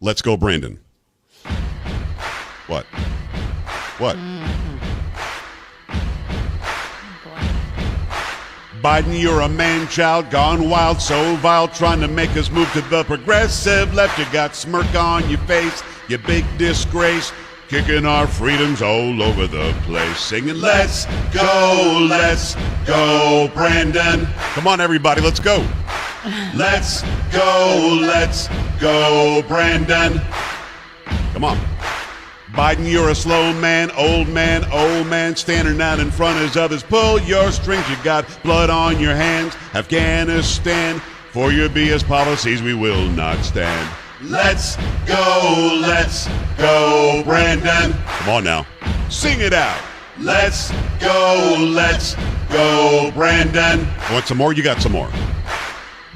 Let's go, Brandon. What? What? Biden, you're a man-child gone wild, so vile, trying to make us move to the progressive left. You got smirk on your face, you big disgrace, kicking our freedoms all over the place, singing, let's go, Brandon. Come on, everybody, let's go. Let's go, Brandon. Come on. Biden, you're a slow man, old man, standing out in front as others pull your strings. You got blood on your hands, Afghanistan. For your BS policies, we will not stand. Let's go, Brandon. Come on now, sing it out. Let's go, Brandon. Want some more? You got some more.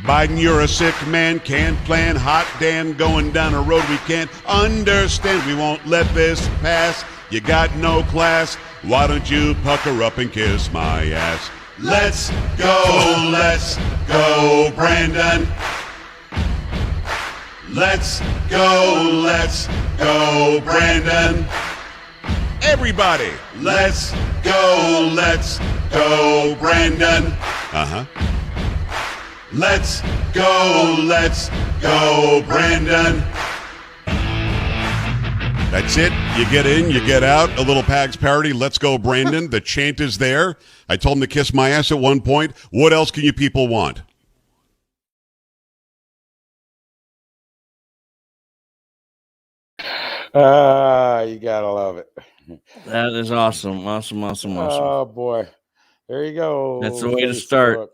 Biden, you're a sick man, can't plan, hot damn, going down a road we can't understand. We won't let this pass. You got no class. Why don't you pucker up and kiss my ass? Let's go, Brandon. Let's go, Brandon. Everybody, let's go, Brandon. Uh-huh. Let's go, Brandon. That's it. You get in, you get out. A little Pags parody. Let's go, Brandon. The chant is there. I told him to kiss my ass at one point. What else can you people want? You gotta love it. That is awesome. Awesome. Oh boy. There you go. That's the way to start.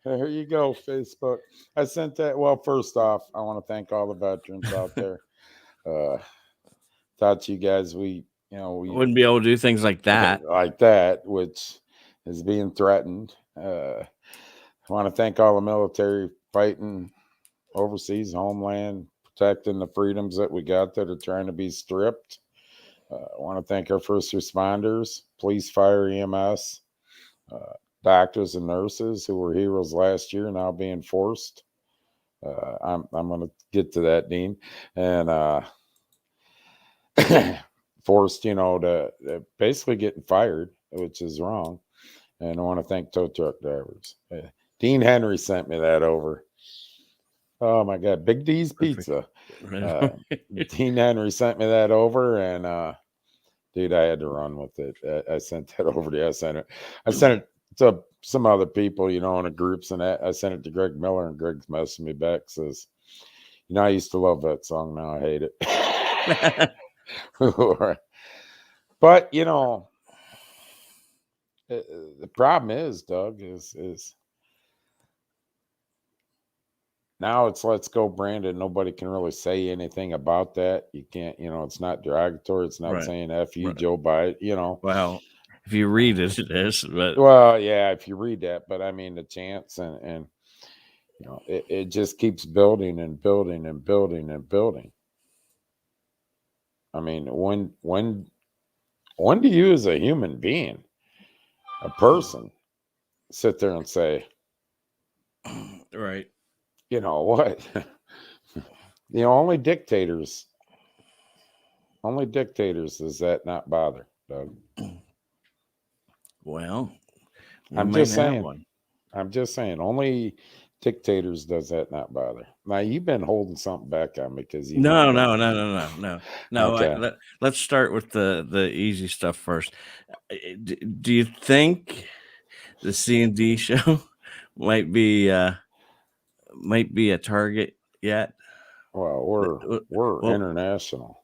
There you go, Facebook. I sent that. Well, first off, I want to thank all the veterans out there. Thought you guys, we wouldn't be able to do things like that. Which is being threatened. I want to thank all the military fighting overseas, homeland, protecting the freedoms that we got that are trying to be stripped. I want to thank our first responders, police, fire, EMS, doctors and nurses who were heroes last year, now being forced. I'm going to get to that, Dean. And forced, to basically getting fired, which is wrong. And I want to thank tow truck drivers. Dean Henry sent me that over. Oh, my God. Big D's Pizza. Dean Henry sent me that over, and dude, I had to run with it. I sent that over to you. I sent it to some other people, in the groups, and I sent it to Greg Miller, and Greg's messaging me back, says, I used to love that song. Now I hate it. But, the problem is, Doug, is now it's let's go, Brandon. Nobody can really say anything about that. You can't, it's not derogatory. It's not saying F you, Joe Biden, Well, if you read it, it is. But well, yeah, if you read that, but I mean the chance and it just keeps building and building and building and building. I mean, when do you as a human being, a person, sit there and say, right, what? Only dictators does that not bother, Doug. Well, I'm just saying, only dictators does that not bother. Now you've been holding something back on me because no. Okay. Let's start with the easy stuff first. Do you think the C&D show might be a target yet? Well, we're international.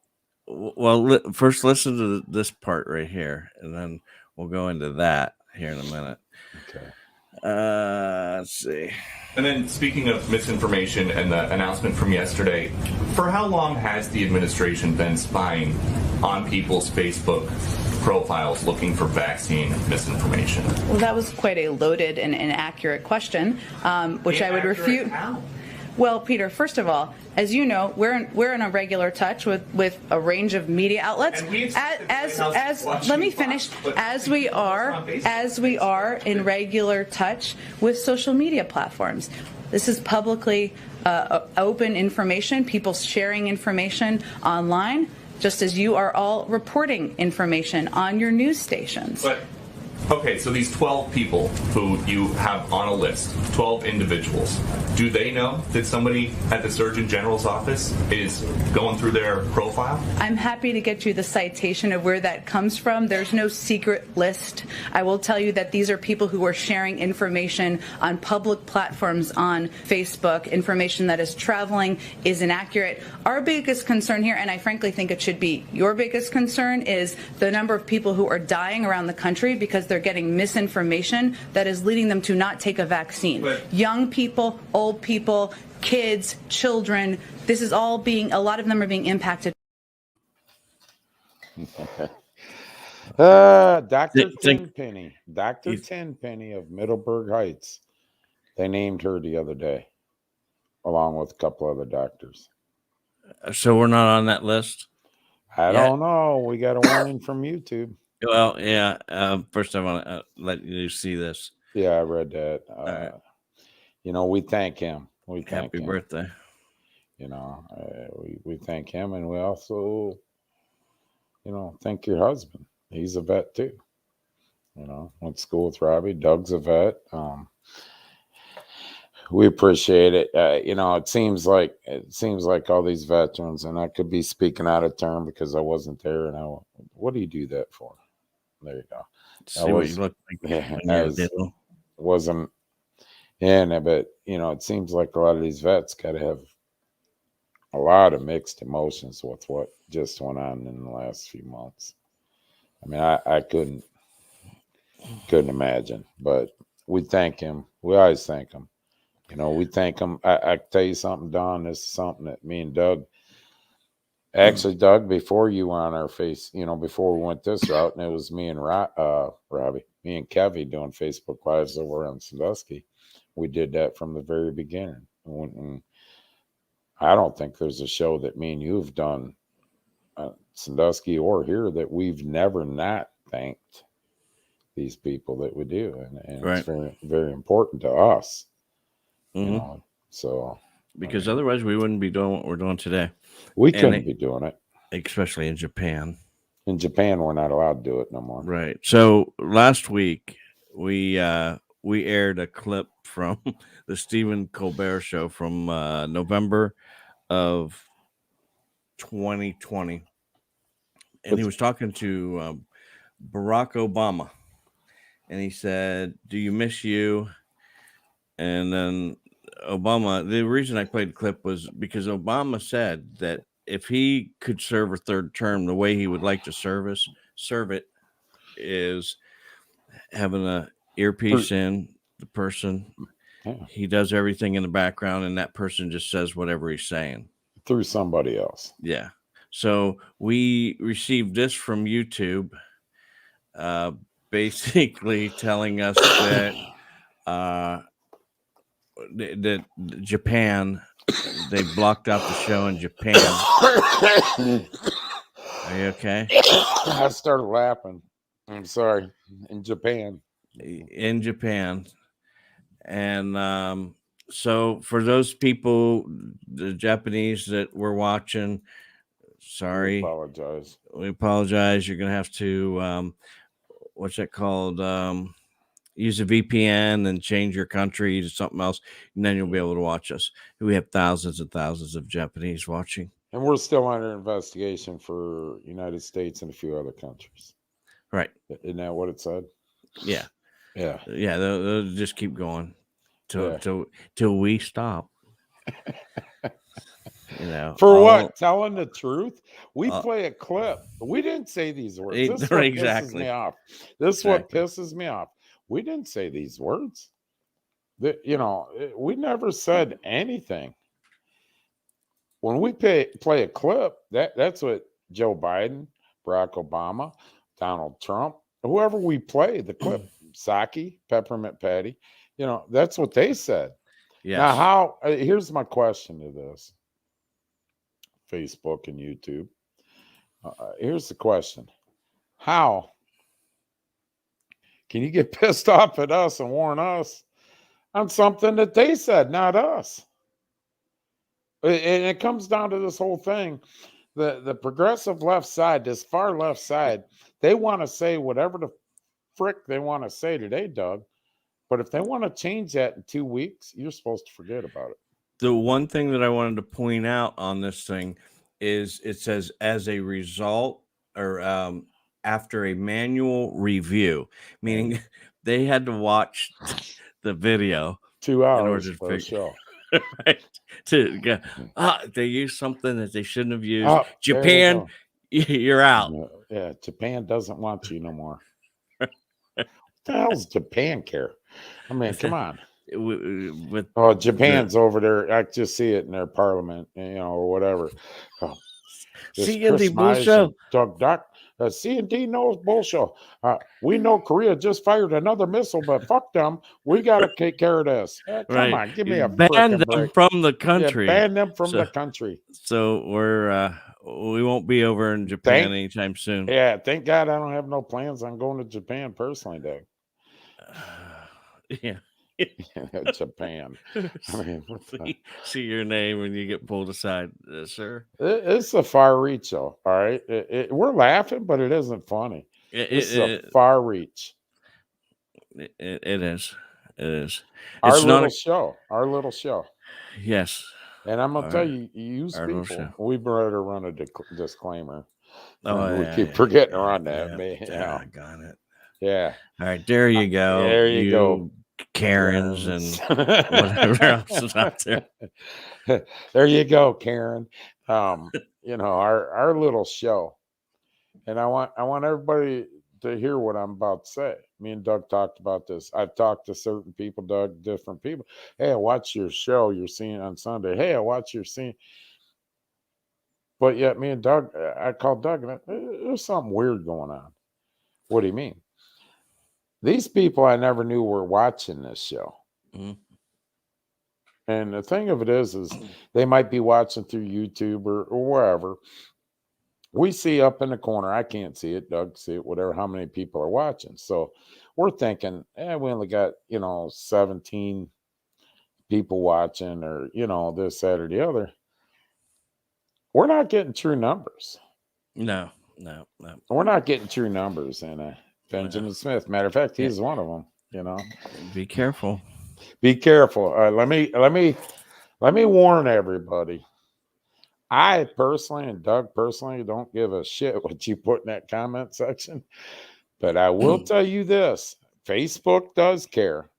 Well, first listen to this part right here, and then we'll go into that here in a minute. Okay. Let's see. And then, speaking of misinformation and the announcement from yesterday, for how long has the administration been spying on people's Facebook profiles looking for vaccine misinformation? Well, that was quite a loaded and inaccurate question, which I would refute. How? Well, Peter, first of all, as you know, we're in a regular touch with a range of media outlets. And we expect the White House As to watch let me you finish. watch, but As we are in regular touch with social media platforms. This is publicly open information. People sharing information online, just as you are all reporting information on your news stations. But okay, so these 12 people who you have on a list, 12 individuals, do they know that somebody at the Surgeon General's office is going through their profile? I'm happy to get you the citation of where that comes from. There's no secret list. I will tell you that these are people who are sharing information on public platforms on Facebook, information that is traveling, is inaccurate. Our biggest concern here, and I frankly think it should be your biggest concern, is the number of people who are dying around the country because they're getting misinformation that is leading them to not take a vaccine. But young people, old people, kids, children, this is all a lot of them are being impacted. Dr. Think- Tenpenny, Dr. Tenpenny of Middleburg Heights. They named her the other day, along with a couple other doctors. So we're not on that list. I Yeah. don't know. We got a warning from YouTube. Well, yeah. First, I want to let you see this. Yeah, I read that. right. You know, we thank him. We thank Happy him. birthday. You know, we thank him, and we also, you know, thank your husband. He's a vet too. You know, went to school with Robbie. Doug's a vet. We appreciate it. You know, it seems like all these veterans, and I could be speaking out of turn because I wasn't there. And what do you do that for? There you go. See what you look like. Yeah, when you're little. wasn't in it, but you know, it seems like a lot of these vets got to have a lot of mixed emotions with what just went on in the last few months. I mean, I couldn't imagine, but we thank him. We always thank him. You know, we thank him. I tell you something, Don. This is something that me and Doug. Actually, Doug, before you were on our face, you know, before we went this route, and it was me and Robbie, me and Kevy doing Facebook Lives over on Sandusky. We did that from the very beginning. And I don't think there's a show that me and you have done, Sandusky or here, that we've never not thanked these people that we do, and Right. it's very, very important to us. You Mhm. know, so Because otherwise, we wouldn't be doing what we're doing today, we And couldn't it- be doing it. especially in Japan. In Japan, we're not allowed to do it no more. Right. So last week we aired a clip from the Stephen Colbert show from November of 2020, and he was talking to Barack Obama, and he said, "Do you miss you?" And then Obama. The reason I played the clip was because Obama said that if he could serve a third term, the way he would like to serve it is having a earpiece in the person. Yeah. He does everything in the background, and that person just says whatever he's saying. Through somebody else. Yeah. So we received this from YouTube, basically telling us that Japan, they blocked out the show in Japan. Are you okay? I started laughing. I'm sorry. In Japan. In Japan. And so for those people, the Japanese that were watching, sorry. We apologize. You're going to have to, what's that called? Use a VPN and change your country to something else, and then you'll be able to watch us. We have thousands and thousands of Japanese watching. And we're still under investigation for United States and a few other countries. Right. Isn't that what it said? Yeah. Yeah. Yeah. They'll just keep going till we stop. You know, For what? Telling the truth? We play a clip. We didn't say these words. This is what pisses me off. This is what pisses me off. We didn't say these words. You know, we never said anything. When we play a clip, that's what Joe Biden, Barack Obama, Donald Trump, whoever we play the clip, Psaki, Peppermint Patty, you know, that's what they said. Yes. Now, how? Here's my question to this: Facebook and YouTube. Here's the question: how can you get pissed off at us and warn us on something that they said, not us? And it comes down to this whole thing. The progressive left side, this far left side, they want to say whatever the frick they want to say today, Doug. But if they want to change that in 2 weeks, you're supposed to forget about it. The one thing that I wanted to point out on this thing is it says as a result or after a manual review, meaning they had to watch the video 2 in hours order to for a figure show. right to go, they used something that they shouldn't have used. Oh, there you Japan, go. you're out. Yeah, Japan doesn't want you no more. What the hell's Japan care? I mean, come on. With Oh, Japan's over there. I just see it in their parliament, or whatever. Oh, this C&D Chris Mize bullshit. and Doug Duck. C&D knows bullshit. We know Korea just fired another missile, but fuck them. We got to take care of this. Come Right. on, give me a ban frickin' them break. from the country. Yeah, ban them from So- the country. So we won't be over in Japan anytime soon. Yeah, thank God I don't have no plans on going to Japan personally, Doug. Yeah. Japan. I mean, see your name when you get pulled aside, sir. It's a far reach, though. All right, we're laughing, but it isn't funny. It's a far reach. It is. It is. Our It's little not show. Our little show. Yes. And I'm gonna tell you, use our little people. show. We better run a disclaimer. Oh, we yeah, keep yeah, forgetting yeah, to run that. yeah. Man, Got it. Yeah. All right, there you go. There you go. Karens and whatever else is out there. There you go, Karen. Our little show. And I want everybody to hear what I'm about to say. Me and Doug talked about this. I've talked to certain people, Doug, different people. Hey, I watch your show you're seeing on Sunday. Hey, I watch your scene. But yet me and Doug, I called Doug and there's something weird going on. What do you mean? These people I never knew were watching this show. Mm-hmm. And the thing of it is they might be watching through YouTube or wherever. We see up in the corner. I can't see it. Doug see it, whatever, how many people are watching. So we're thinking, we only got, 17 people watching or, this, that, or the other. We're not getting true numbers. No. We're not getting true numbers. And Benjamin Smith, matter of fact, he's one of them, Be careful. Be careful. Let me warn everybody. I personally and Doug personally don't give a shit what you put in that comment section, but I will tell you this: Facebook does care.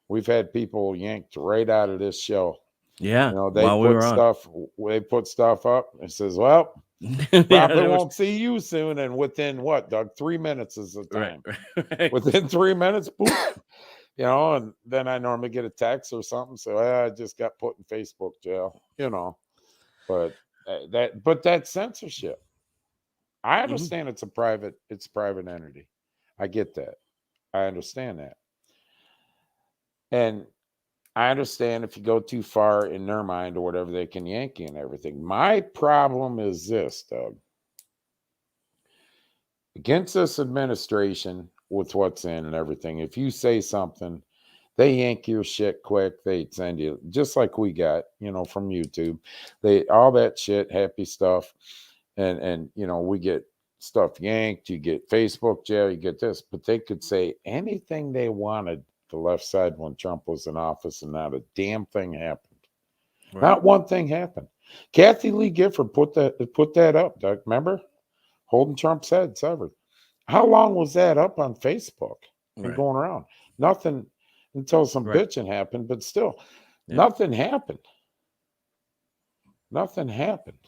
We've had people yanked right out of this show. Yeah, they put stuff up and says, "Well, probably won't see you soon." And within what, Doug? 3 minutes is the time. Right. Within 3 minutes, boom. And then I normally get a text or something. So I just got put in Facebook jail, but that's censorship. I understand it's a private entity. I get that. I understand that. And I understand if you go too far in their mind or whatever, they can yank you and everything. My problem is this, Doug. Against this administration, with what's in and everything, if you say something, they yank your shit quick. They send you, just like we got, from YouTube. All that shit, happy stuff. And we get stuff yanked. You get Facebook jail, you get this. But they could say anything they wanted, the left side, when Trump was in office, and not a damn thing happened. Right. Not one thing happened. Kathy Lee Gifford put that up, Doug. Remember? Holding Trump's head severed. How long was that up on Facebook and going around? Nothing until some bitching happened, but still, nothing happened. Nothing happened.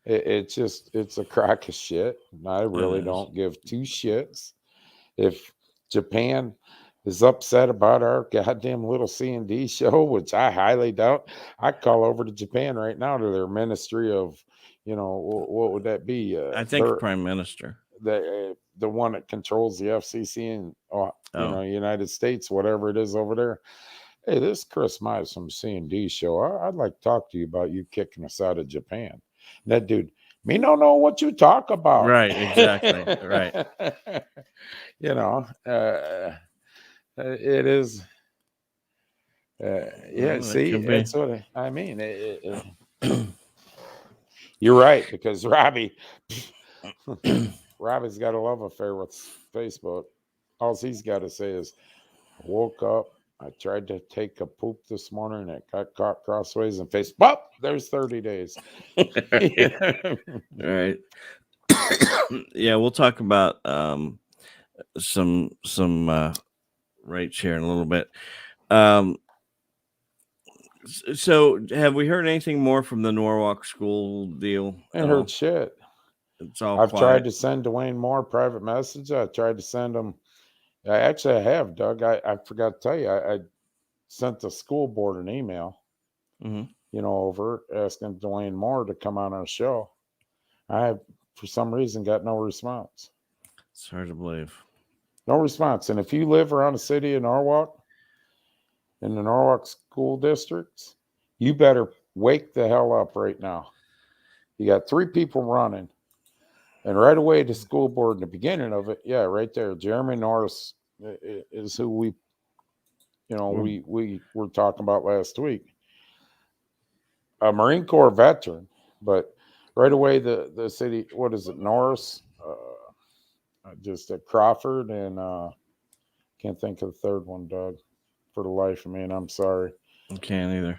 It's a crock of shit. I really don't give two shits. If Japan is upset about our goddamn little C&D show, which I highly doubt, I'd call over to Japan right now to their ministry of, what would that be? I think Prime Minister. The one that controls the FCC and United States, whatever it is over there, Hey, this is Chris Mize from C&D Show. I'd like to talk to you about you kicking us out of Japan. And that dude, me don't know what you talk about. Right, exactly. Right. You know, it is. Yeah, Well, that see, could be. that's what I mean. You're right, because Robbie's got a love affair with Facebook. All he's got to say is, I woke up, I tried to take a poop this morning, and it got caught crossways and face. Well, there's 30 days. Right. Yeah, we'll talk about some rights here in a little bit. So have we heard anything more from the Norwalk school deal? I heard shit. It's all I've quiet. tried to send Dwayne Moore private message. I tried to send him. I have, Doug. I forgot to tell you. I sent the school board an email, over asking Dwayne Moore to come on our show. I have, for some reason, got no response. It's hard to believe. No response. And if you live around the city of Norwalk, in the Norwalk school districts, you better wake the hell up right now. You got 3 people running. And right away, the school board in the beginning of it, yeah, right there, Jeremy Norris is who we were talking about last week. A Marine Corps veteran, but right away the city, what is it, Norris, just Crawford, and can't think of the third one, Doug, for the life of me, and I'm sorry. I can't either.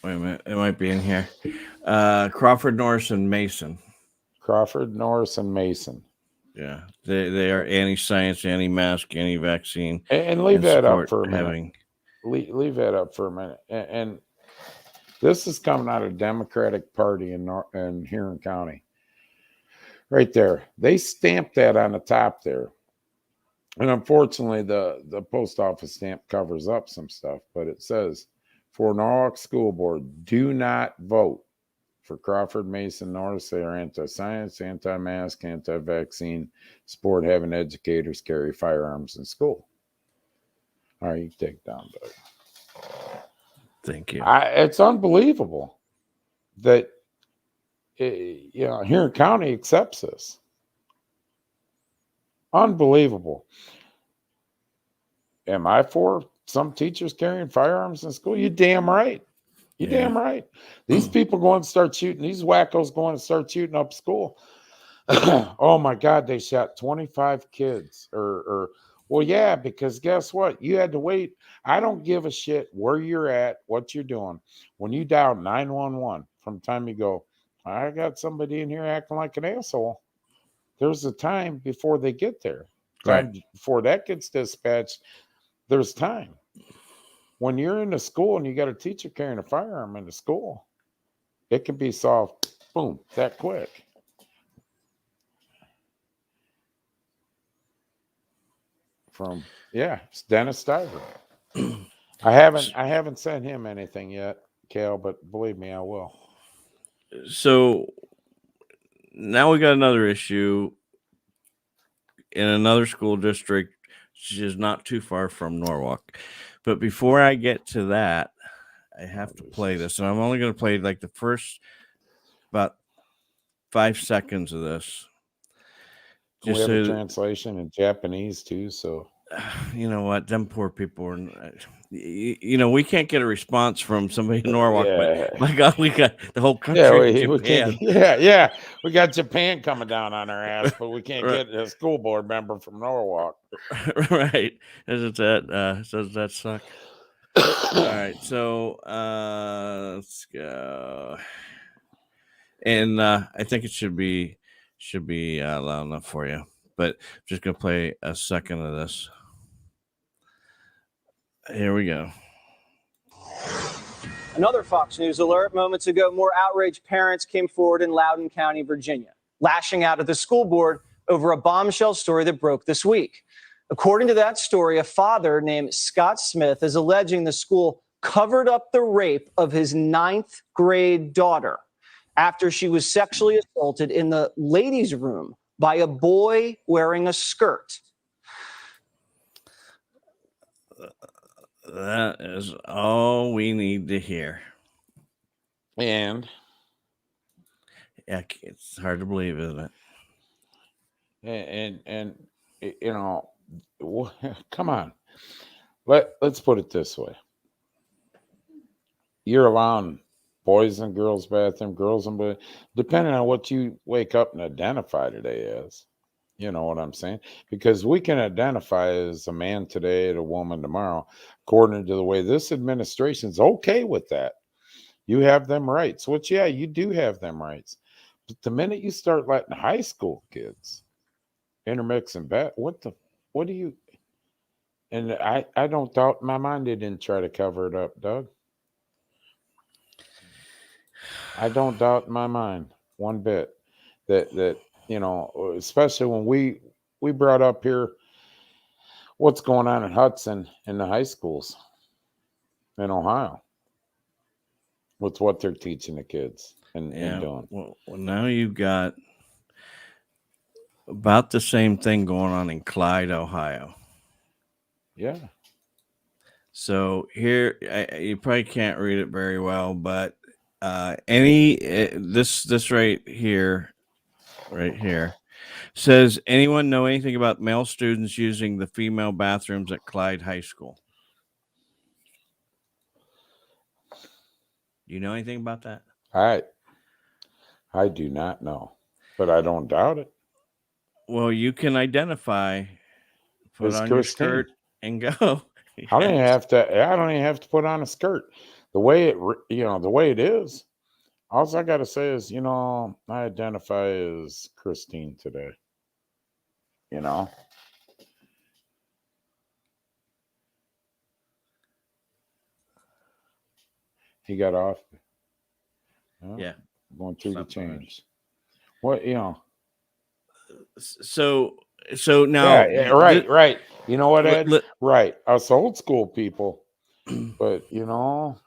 Wait a minute, it might be in here. Crawford, Norris, and Mason. Crawford, Norris, and Mason. Yeah, they are anti-science, anti-mask, anti-vaccine, and leave that up for a minute. Leave that up for a minute. And this is coming out of Democratic Party in Huron County. Right there, they stamped that on the top there. And unfortunately, the post office stamp covers up some stuff, but it says, for Norwalk School Board, do not vote for Crawford, Mason, Norris. They are anti-science, anti-mask, anti-vaccine, support having educators carry firearms in school. All right, you take it down, Doug. Thank you. It's unbelievable that Huron County accepts this. Unbelievable. Am I for some teachers carrying firearms in school? You damn right. Damn right. These people going to start shooting. These wackos going to start shooting up school. Oh my God, they shot 25 kids. Well, yeah, because guess what? You had to wait. I don't give a shit where you're at, what you're doing. When you dial 911, from the time you go, I got somebody in here acting like an asshole, there's a time before they get there. Time before that gets dispatched, there's time. When you're in the school and you got a teacher carrying a firearm in the school, it can be solved, boom, that quick. It's Dennis Stiver. I haven't sent him anything yet, Cal, but believe me, I will. So now we got another issue in another school district, which is not too far from Norwalk. But before I get to that, I have to play this, and I'm only going to play like the first about 5 seconds of this. We have a translation in Japanese too, so you know what, them poor people are. We can't get a response from somebody in Norwalk, but my God, we got the whole country. We got Japan coming down on our ass, but we can't get a school board member from Norwalk. Right? Does that suck? All right, so let's go, and I think it should be loud enough for you, but I'm just gonna play a second of this. Here we go. Another Fox News alert moments ago, more outraged parents came forward in Loudoun County, Virginia, lashing out at the school board over a bombshell story that broke this week. According to that story, a father named Scott Smith is alleging the school covered up the rape of his 9th grade daughter after she was sexually assaulted in the ladies' room by a boy wearing a skirt. That is all we need to hear. And Yeah, it's hard to believe, isn't it? and you know, come on. Let's put it this way. You're allowing boys in girls' bathroom, girls in boys, depending on what you wake up and identify today as. You know what I'm saying? Because we can identify as a man today and a woman tomorrow, according to the way this administration's okay with that. You have them rights, which, yeah, you do have them rights. But the minute you start letting high school kids intermix and bet, what do you? And I don't doubt in my mind they didn't try to cover it up, Doug. I don't doubt in my mind one bit that you know, especially when we brought up here what's going on in Hudson in the high schools in Ohio with what they're teaching the kids and doing. Well, now you've got about the same thing going on in Clyde, Ohio. Yeah. So here, you probably can't read it very well, but this right here says, anyone know anything about male students using the female bathrooms at Clyde High School? Do you know anything about that? I do not know, but I don't doubt it. Well, you can identify, put on your skirt and go. Yes. I don't even have to put on a skirt. The way it is. All I got to say is, you know, I identify as Christine today. You know. He got off. Yeah. Going through the change. What, you know. So now. Yeah, right. You know what, Ed? Right. Us old school people. But, you know,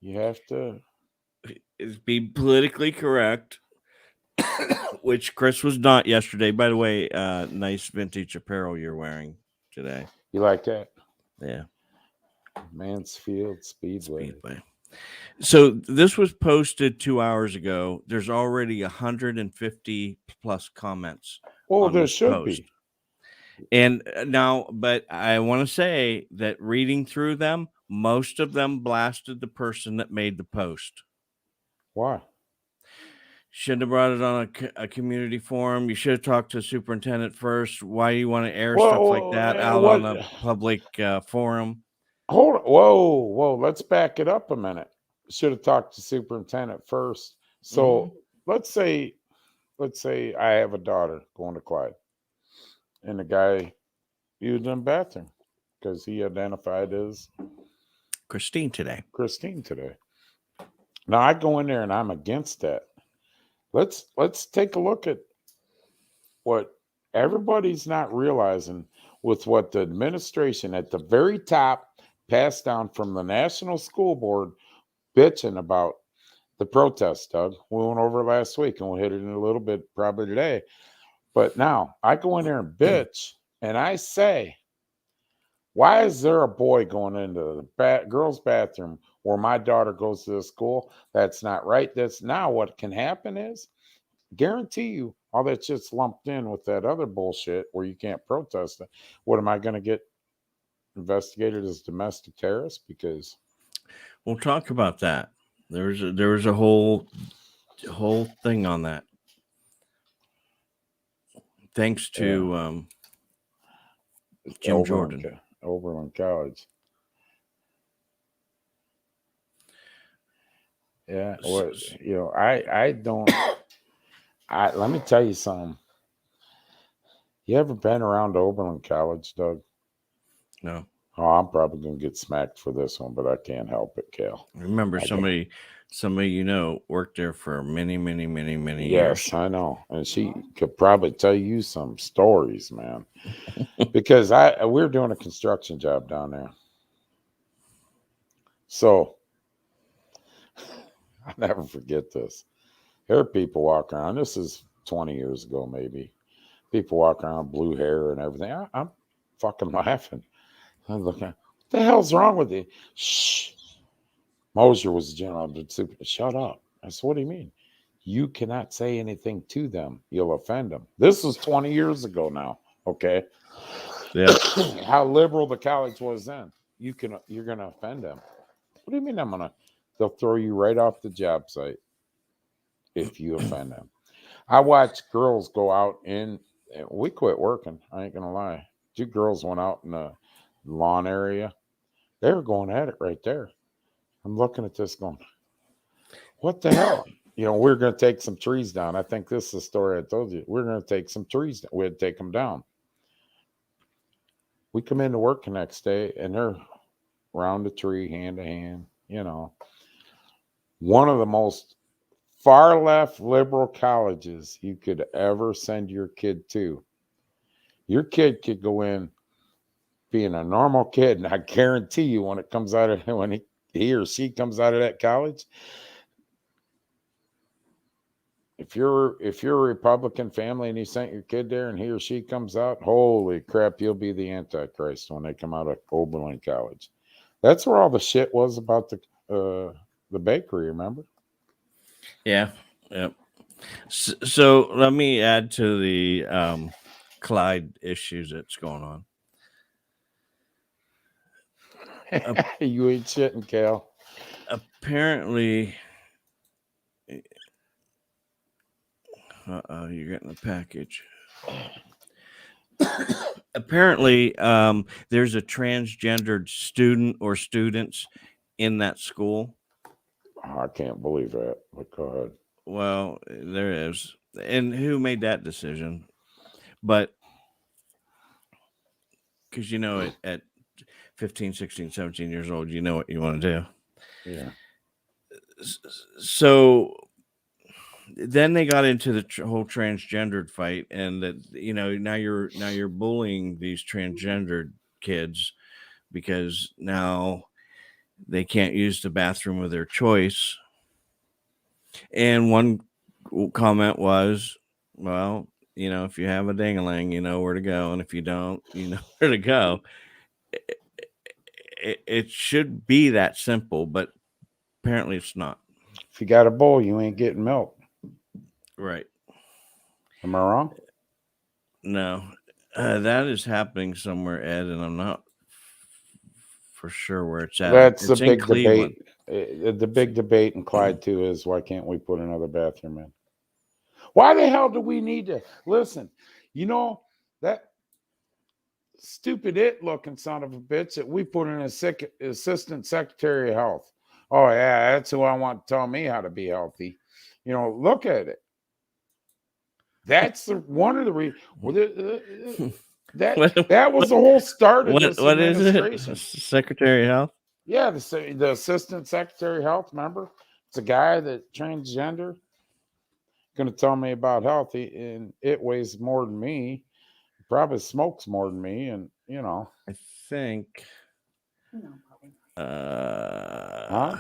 you have to be politically correct, which Chris was not yesterday. By the way, nice vintage apparel you're wearing today. You like that? Yeah. Mansfield Speedway. So this was posted 2 hours ago. There's already 150 plus comments. Oh, there should be. And now, but I want to say that reading through them, most of them blasted the person that made the post. Why? Shouldn't have brought it on a community forum. You should have talked to the superintendent first. Why do you want to air stuff like that out on a public forum? Hold on. Whoa. Let's back it up a minute. Should have talked to superintendent first. So let's say I have a daughter going to Clyde. And the guy used in the bathroom because he identified as Christine today. Now I go in there and I'm against that. Let's take a look at what everybody's not realizing with what the administration at the very top passed down from the National School Board bitching about the protest, Doug. We went over last week and we'll hit it in a little bit probably today. But now I go in there and bitch and I say, why is there a boy going into the girls' bathroom where my daughter goes to the school? That's not right. That's now what can happen is, guarantee you, all that shit's lumped in with that other bullshit where you can't protest it. What am I going to get investigated as domestic terrorist? Because we'll talk about that. There was a whole thing on that. Thanks to Jim Jordan. Oberlin College. Yeah, I don't. Let me tell you something. You ever been around to Oberlin College, Doug? No. Oh, I'm probably gonna get smacked for this one, but I can't help it, Cal. Remember, somebody worked there for many years. Yes, I know, and she could probably tell you some stories, man. Because we're doing a construction job down there, so I'll never forget this. There are people walking around. This is 20 years ago, maybe. People walking around, blue hair and everything. I'm fucking laughing. I'm looking. The hell's wrong with you? Shh. Mosier was the general. Shut up. I said, what do you mean? You cannot say anything to them. You'll offend them. This was 20 years ago now. Okay. Yeah. How liberal the college was then. You're going to offend them. What do you mean they'll throw you right off the job site if you offend them. I watched girls go out we quit working. I ain't going to lie. 2 girls went out in the lawn area. They were going at it right there. I'm looking at this going, what the hell? We're going to take some trees down. I think this is the story I told you. We're going to take some trees down. We had to take them down. We come into work the next day, and they're around the tree, hand to hand. One of the most far left liberal colleges you could ever send your kid to. Your kid could go in being a normal kid, and I guarantee you when he or she comes out of that college, if you're a Republican family and you sent your kid there and he or she comes out, holy crap, you'll be the Antichrist when they come out of Oberlin College. That's where all the shit was about the bakery, remember? Yeah. Yep. So let me add to the Clyde issues that's going on. You ain't shitting, Cal. Apparently, you're getting a package. Apparently, there's a transgendered student or students in that school. I can't believe that. But go ahead. Well, there is. And who made that decision? But because at 15, 16, 17 years old, you know what you want to do. Yeah. So then they got into the whole transgendered fight, and that now you're bullying these transgendered kids because now they can't use the bathroom of their choice. And one comment was, well, if you have a ding-a-ling, you know where to go, and if you don't, you know where to go. It should be that simple, but apparently it's not. If you got a bowl, you ain't getting milk. Right. Am I wrong? No. That is happening somewhere, Ed, and I'm not for sure where it's at. That's it's the big debate. The big debate in Clyde, too, is why can't we put another bathroom in? Why the hell do we need to? Listen, that stupid looking son of a bitch that we put in assistant secretary of health. Oh, yeah, that's who I want to tell me how to be healthy. Look at it. That's one of the reasons. That was the whole start of this administration. Is it? Secretary of Health? Yeah, the assistant secretary of health, remember? It's a guy that transgender. Going to tell me about health, and it weighs more than me. Probably smokes more than me, and I think. Huh?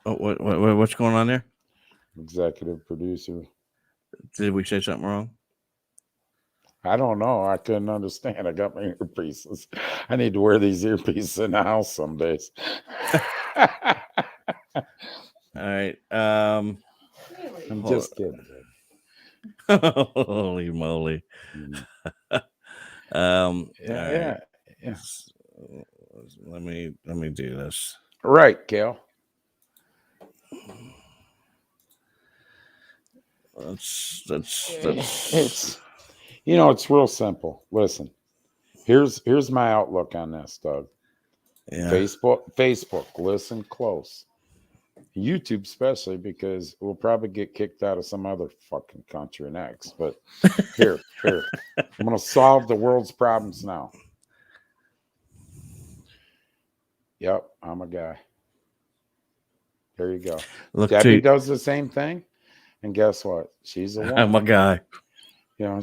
What's going on there? Executive producer. Did we say something wrong? I don't know. I couldn't understand. I got my earpieces. I need to wear these earpieces in the house some days. All right. I'm just kidding. Holy moly. Yeah. Let me do this. Right, Cal. It's it's real simple. Listen, here's my outlook on this, Doug. Yeah. Facebook, listen close. YouTube, especially, because we'll probably get kicked out of some other fucking country next. But here, I'm going to solve the world's problems now. Yep, I'm a guy. There you go. Look, Debbie does the same thing, and guess what? She's a woman. I'm a guy.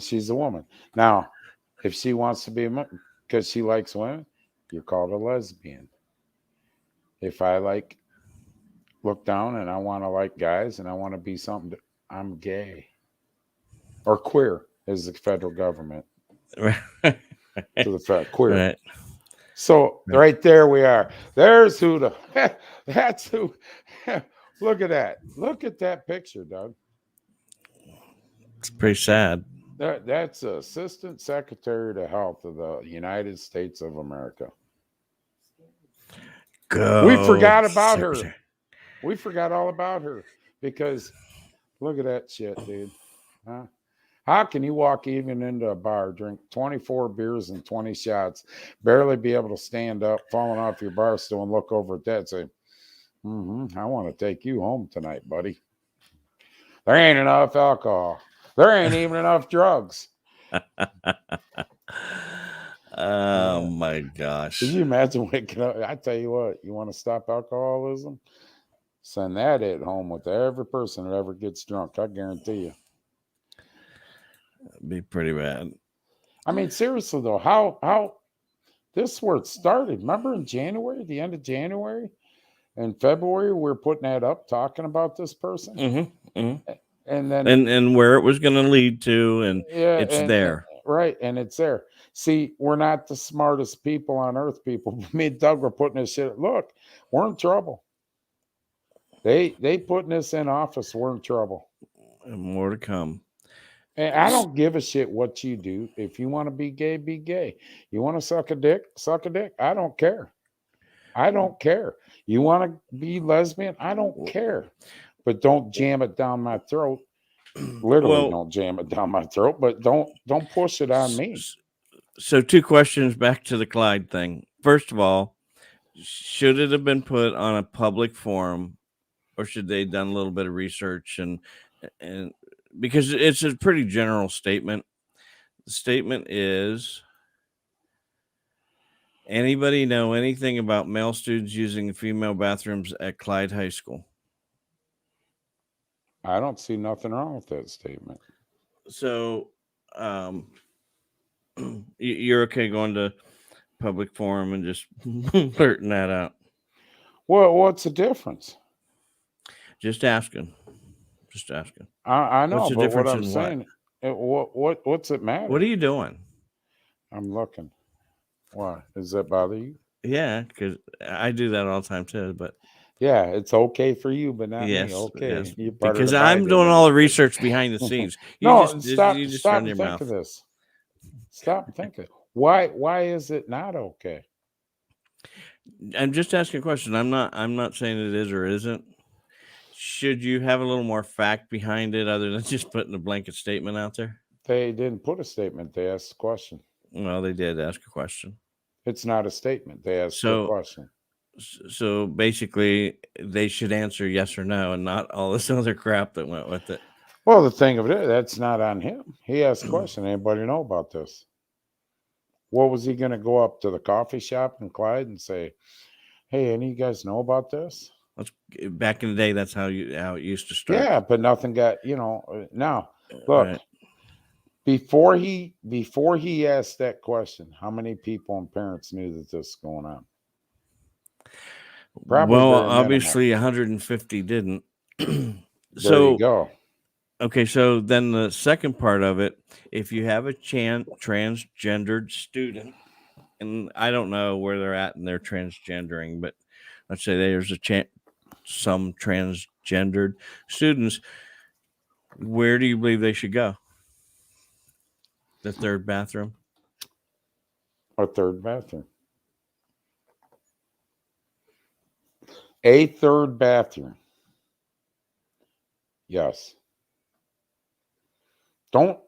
She's a woman. Now, if she wants to be because she likes women, you're called a lesbian. If I look down and I want to like guys and I want to be something, I'm gay or queer, as the federal government. Right. To the fact, queer. Right. So right there we are. There's who the that's who. Look at that. Look at that picture, Doug. It's pretty sad. That's Assistant Secretary of Health of the United States of America. Go. We forgot about her. Secretary. We forgot all about her because look at that shit, dude. Huh? How can you walk even into a bar, drink 24 beers and 20 shots, barely be able to stand up, falling off your bar stool, and look over at that and say, I want to take you home tonight, buddy. There ain't enough alcohol. There ain't even enough drugs. Oh my gosh. Can you imagine waking up? I tell you what, you want to stop alcoholism? Send that at home with every person who ever gets drunk. I guarantee you. It'd be pretty bad. I mean, seriously though, how this is where it started. Remember in January, the end of January and February, we were putting that up, talking about this person, and then and where it was going to lead to, and it's there. Right, and it's there. See, we're not the smartest people on earth, people. Me and Doug were putting this shit. Look, we're in trouble. They putting us in office. We're in trouble. And more to come. And I don't give a shit what you do. If you want to be gay, be gay. You want to suck a dick, suck a dick. I don't care. I don't care. You want to be lesbian? I don't care. But don't jam it down my throat. Literally, don't jam it down my throat. But don't push it on me. So, two questions back to the Clyde thing. First of all, should it have been put on a public forum, or should they have done a little bit of research and because it's a pretty general statement. The statement is, anybody know anything about male students using female bathrooms at Clyde High School? I don't see nothing wrong with that statement. So, you're okay going to public forum and just blurting that out? Well, what's the difference? Just asking. I know, what's the but difference what I'm in saying, what's it matter? What are you doing? I'm looking. Why? Does that bother you? Yeah, because I do that all the time too. But yeah, it's okay for you, but not yes, me. Okay, yes. You're part of because the I'm Biden doing all the research behind the scenes. Stop run and your think mouth. of this. Stop and think of it. Why is it not okay? I'm just asking a question. I'm not saying it is or isn't. Should you have a little more fact behind it other than just putting a blanket statement out there? They didn't put a statement. They asked a question. Well, they did ask a question. It's not a statement. They asked a question. So basically, they should answer yes or no, and not all this other crap that went with it. Well, the thing of it, that's not on him. He asked a question. Anybody know about this? What was he going to go up to the coffee shop in Clyde and say, "Hey, any of you guys know about this?" Back in the day, that's how it used to start. Yeah, but nothing got, now look, Right. before he asked that question, how many people and parents knew that this was going on? Probably well, very minimal. obviously 150 didn't. There So you go. okay, so then the second part of it, if you have a transgendered student, and I don't know where they're at in their transgendering, but let's say there's some transgendered students, where do you believe they should go? The third bathroom? A third bathroom. A third bathroom. Yes. Don't,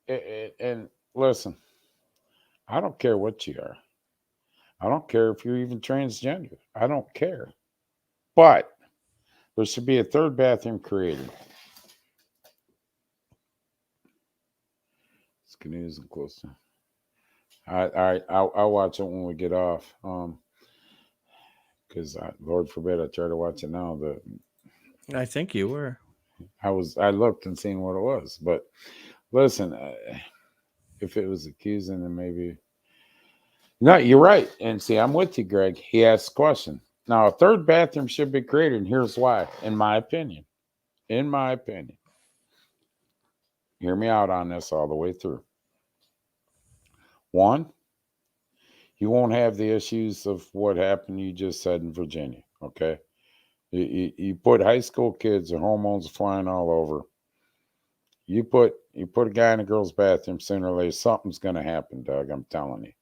and listen, I don't care what you are. I don't care if you're even transgender. I don't care. But there should be a third bathroom created. It's canoes and close to. I'll watch it when we get off. Because Lord forbid I try to watch it now. I think you were. I looked and seen what it was, but listen, if it was accusing, then maybe. No, you're right. And see, I'm with you, Greg. He asked a question. Now, a third bathroom should be created, and here's why, in my opinion. In my opinion. Hear me out on this all the way through. One, You won't have the issues of what happened you just said in Virginia. Okay. You put high school kids and hormones flying all over. You put a guy in a girl's bathroom, sooner or later something's going to happen, Doug. I'm telling you,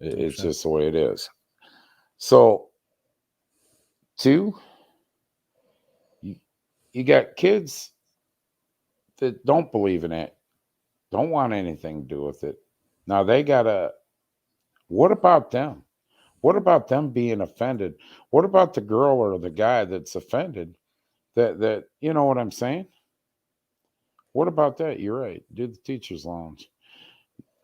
it's just the way it is. So, two, you got kids that don't believe in it, don't want anything to do with it. Now they gotta. What about them? What about them being offended? What about the girl or the guy that's offended? That you know what I'm saying? What about that? You're right. Do the teacher's lounge.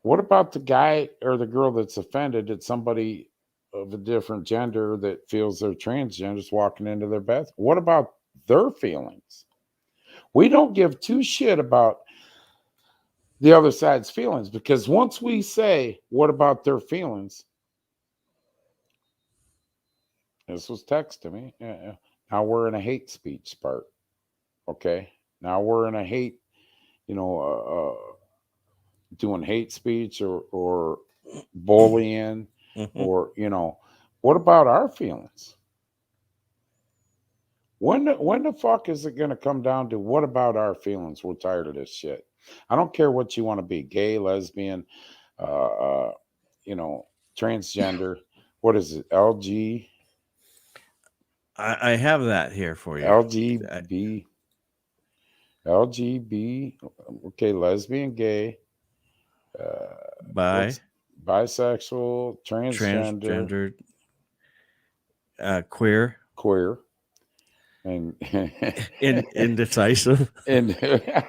What about the guy or the girl that's offended at somebody of a different gender that feels they're transgender is walking into their bathroom? What about their feelings? We don't give two shit about the other side's feelings, because once we say, what about their feelings? This was text to me. Now we're in a hate speech part. Okay. Now we're in a hate, doing hate speech or bullying or, what about our feelings? When the fuck is it going to come down to what about our feelings? We're tired of this shit. I don't care what you want to be, gay, lesbian, transgender. What is it? I have that here for you. LGB. Okay, lesbian, gay, bisexual, transgender, queer, and indecisive, and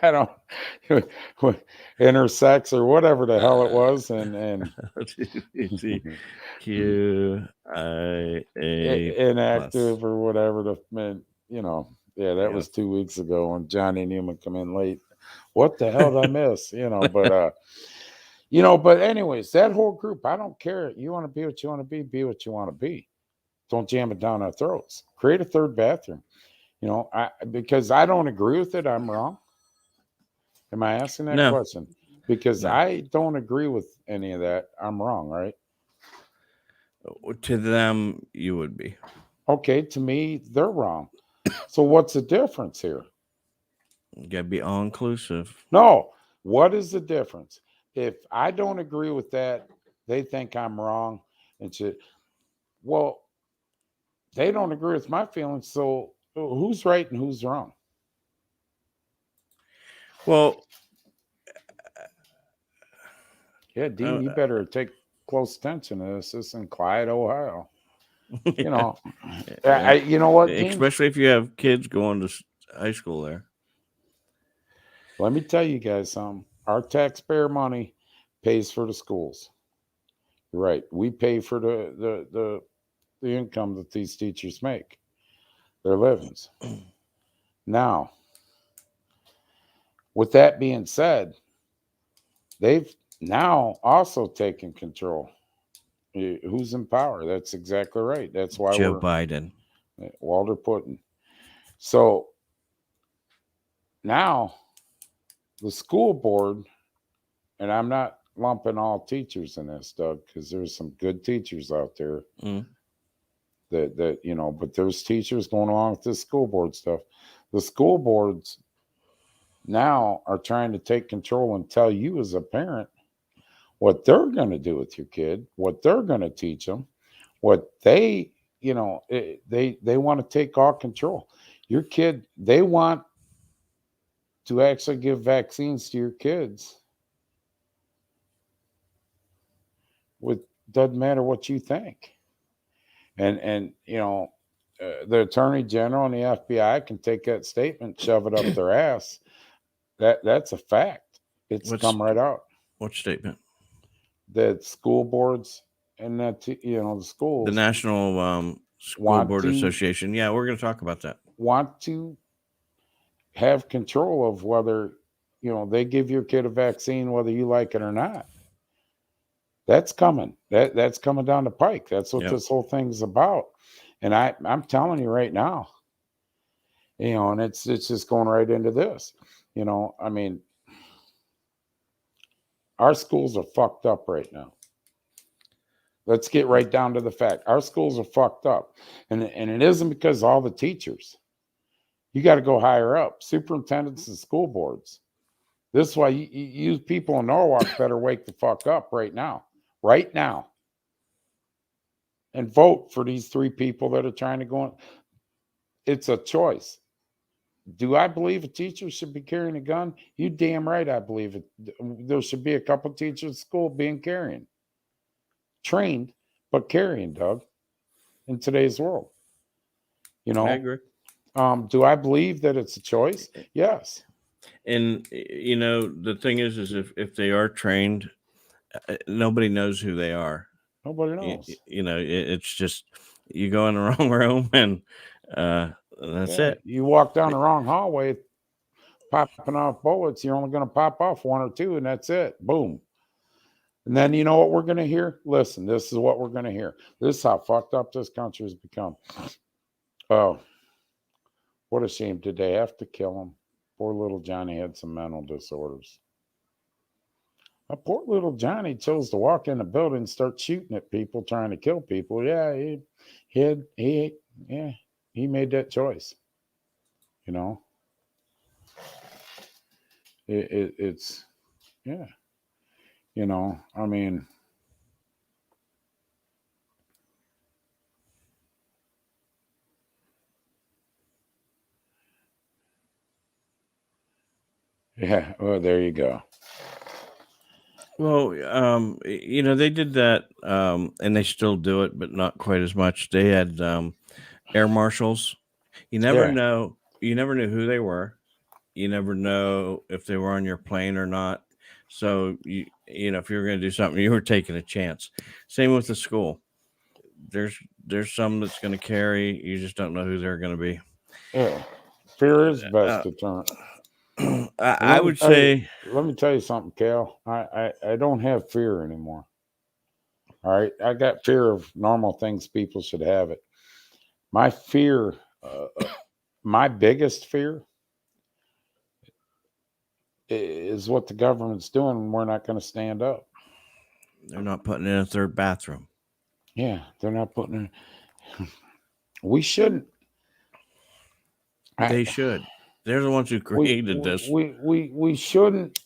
I don't intersex or whatever the hell it was, and inactive or whatever the man, that was 2 weeks ago when Johnny Newman come in late. What the hell did I miss? But anyways, that whole group, I don't care. You want to be what you want to be what you want to be. Don't jam it down our throats. Create a third bathroom. Because I don't agree with it, I'm wrong. Am I asking that question? Because I don't agree with any of that. I'm wrong, right? To them, you would be. Okay, to me, they're wrong. So what's the difference here? You gotta be all inclusive. No. What is the difference? If I don't agree with that, they think I'm wrong and shit. Well, they don't agree with my feelings, so who's right and who's wrong? Well, yeah, Dean, you better take close attention to this. This is in Clyde, Ohio. You know what, Dean? Especially if you have kids going to high school there. Let me tell you guys something. Our taxpayer money pays for the schools. You're right. We pay for the income that these teachers make, their livings. Now, with that being said, they've now also taken control. Who's in power? That's exactly right. That's why Joe Biden, Walter Putin. So now the school board, and I'm not lumping all teachers in this, Doug, because there's some good teachers out there that but there's teachers going along with this school board stuff. The school boards now are trying to take control and tell you as a parent what they're going to do with your kid, what they're going to teach them, what they want to take all control. Your kid, they want to actually give vaccines to your kids. Doesn't matter what you think. And the Attorney General and the FBI can take that statement, shove it up their ass. That's a fact. It's come right out. What statement? That school boards and that the schools, the National School Board Association. Yeah, we're going to talk about that. Want to have control of whether they give your kid a vaccine, whether you like it or not. That's coming. That's coming down the pike. That's what this whole thing's about. And I'm telling you right now, and it's just going right into this. I mean, our schools are fucked up right now. Let's get right down to the fact. Our schools are fucked up. And it isn't because of all the teachers. You got to go higher up. Superintendents and school boards. This is why you people in Norwalk better wake the fuck up right now. Right now. And vote for these 3 people that are trying to go on. It's a choice. Do I believe a teacher should be carrying a gun? You damn right I believe it. There should be a couple teachers at school being carrying. Trained, but carrying, Doug, in today's world. You know? I agree. Do I believe that it's a choice? Yes. And, you know, the thing is if they are trained, nobody knows who they are. Nobody knows. You know, it's just you go in the wrong room and that's it. You walk down the wrong hallway, popping off bullets, you're only going to pop off 1 or 2, and that's it. Boom. And then you know what we're going to hear? Listen, this is what we're going to hear. This is how fucked up this country has become. Oh, what a shame. Did they have to kill him? Poor little Johnny had some mental disorders. Poor little Johnny chose to walk in the building and start shooting at people, trying to kill people. Yeah, he made that choice. You know, it's yeah. You know, I mean, yeah. Well, there you go. Well, you know, they did that, and they still do it, but not quite as much. They had air marshals. You never know. You never knew who they were. You never know if they were on your plane or not. So you know, if you were going to do something, you were taking a chance. Same with the school. There's some that's going to carry. You just don't know who they're going to be. Yeah, fear is best deterrent. I would say. Let me tell you something, Cal. I don't have fear anymore. All right, I got fear of normal things people should have it. My fear, my biggest fear, is what the government's doing, and we're not going to stand up. They're not putting in a 3rd bathroom. Yeah, they're not putting in. We shouldn't. They should. They're the ones who created this. We shouldn't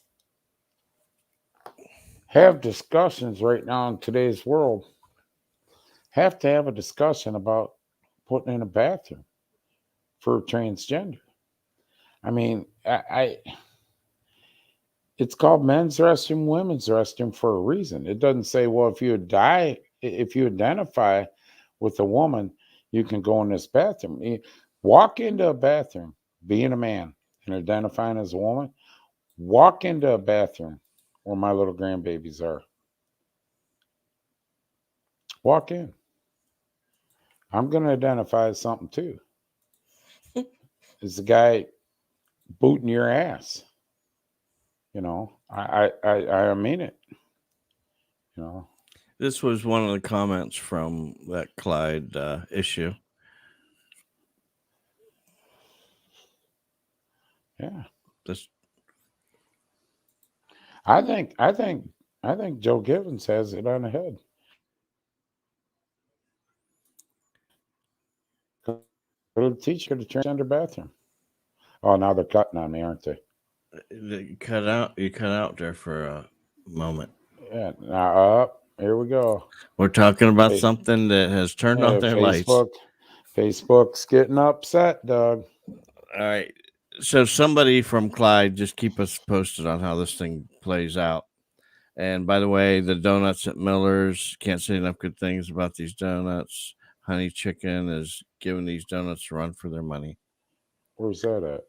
have discussions right now in today's world. Have to have a discussion about putting in a bathroom for transgender. I mean, it's called men's restroom, women's restroom for a reason. It doesn't say, well, if you identify with a woman, you can go in this bathroom. Walk into a bathroom, being a man and identifying as a woman. Walk into a bathroom where my little grandbabies are. Walk in. I'm going to identify as something too. Is the guy booting your ass? You know, I mean it. You know, this was one of the comments from that Clyde issue. Yeah. This. I think Joe Givens has it on the head. Go to the teacher to transgender bathroom. Oh, now they're cutting on me, aren't they? You cut out there for a moment. Yeah. Now here we go. We're talking about something that has turned on their lights. Facebook's getting upset, Doug. All right. So somebody from Clyde, just keep us posted on how this thing plays out. And by the way, the donuts at Miller's, can't say enough good things about these donuts. Honey Chicken is giving these donuts a run for their money. Where's that at?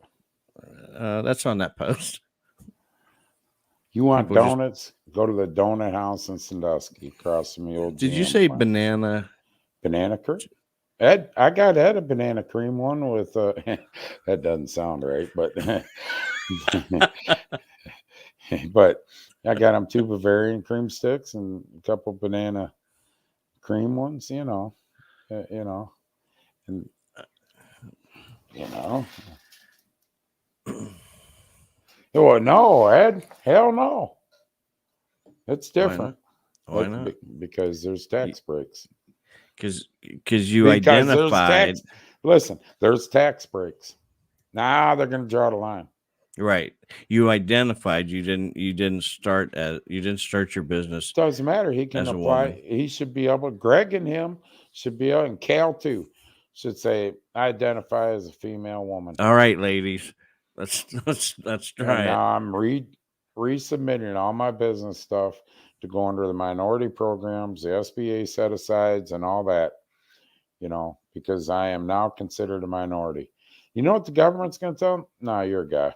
That's on that post. You want people donuts? Go to the donut house in Sandusky, across from the old. Did you say banana? Banana cream? Ed, I got Ed a banana cream one with that doesn't sound right, but but I got him 2 Bavarian cream sticks and a couple banana cream ones, and Oh no, Ed! Hell no! It's different. Why not? Because there's tax breaks. Because you identified. There's tax breaks. Now they're going to draw the line. Right. You identified. You didn't start your business. Doesn't matter. He can apply. He should be able. Greg and him should be able, and Cal too, should say, I identify as a female woman. All right, ladies. Let's try it. Now I'm resubmitting all my business stuff to go under the minority programs, the SBA set-asides, and all that, because I am now considered a minority. You know what the government's going to tell them? No, you're a guy.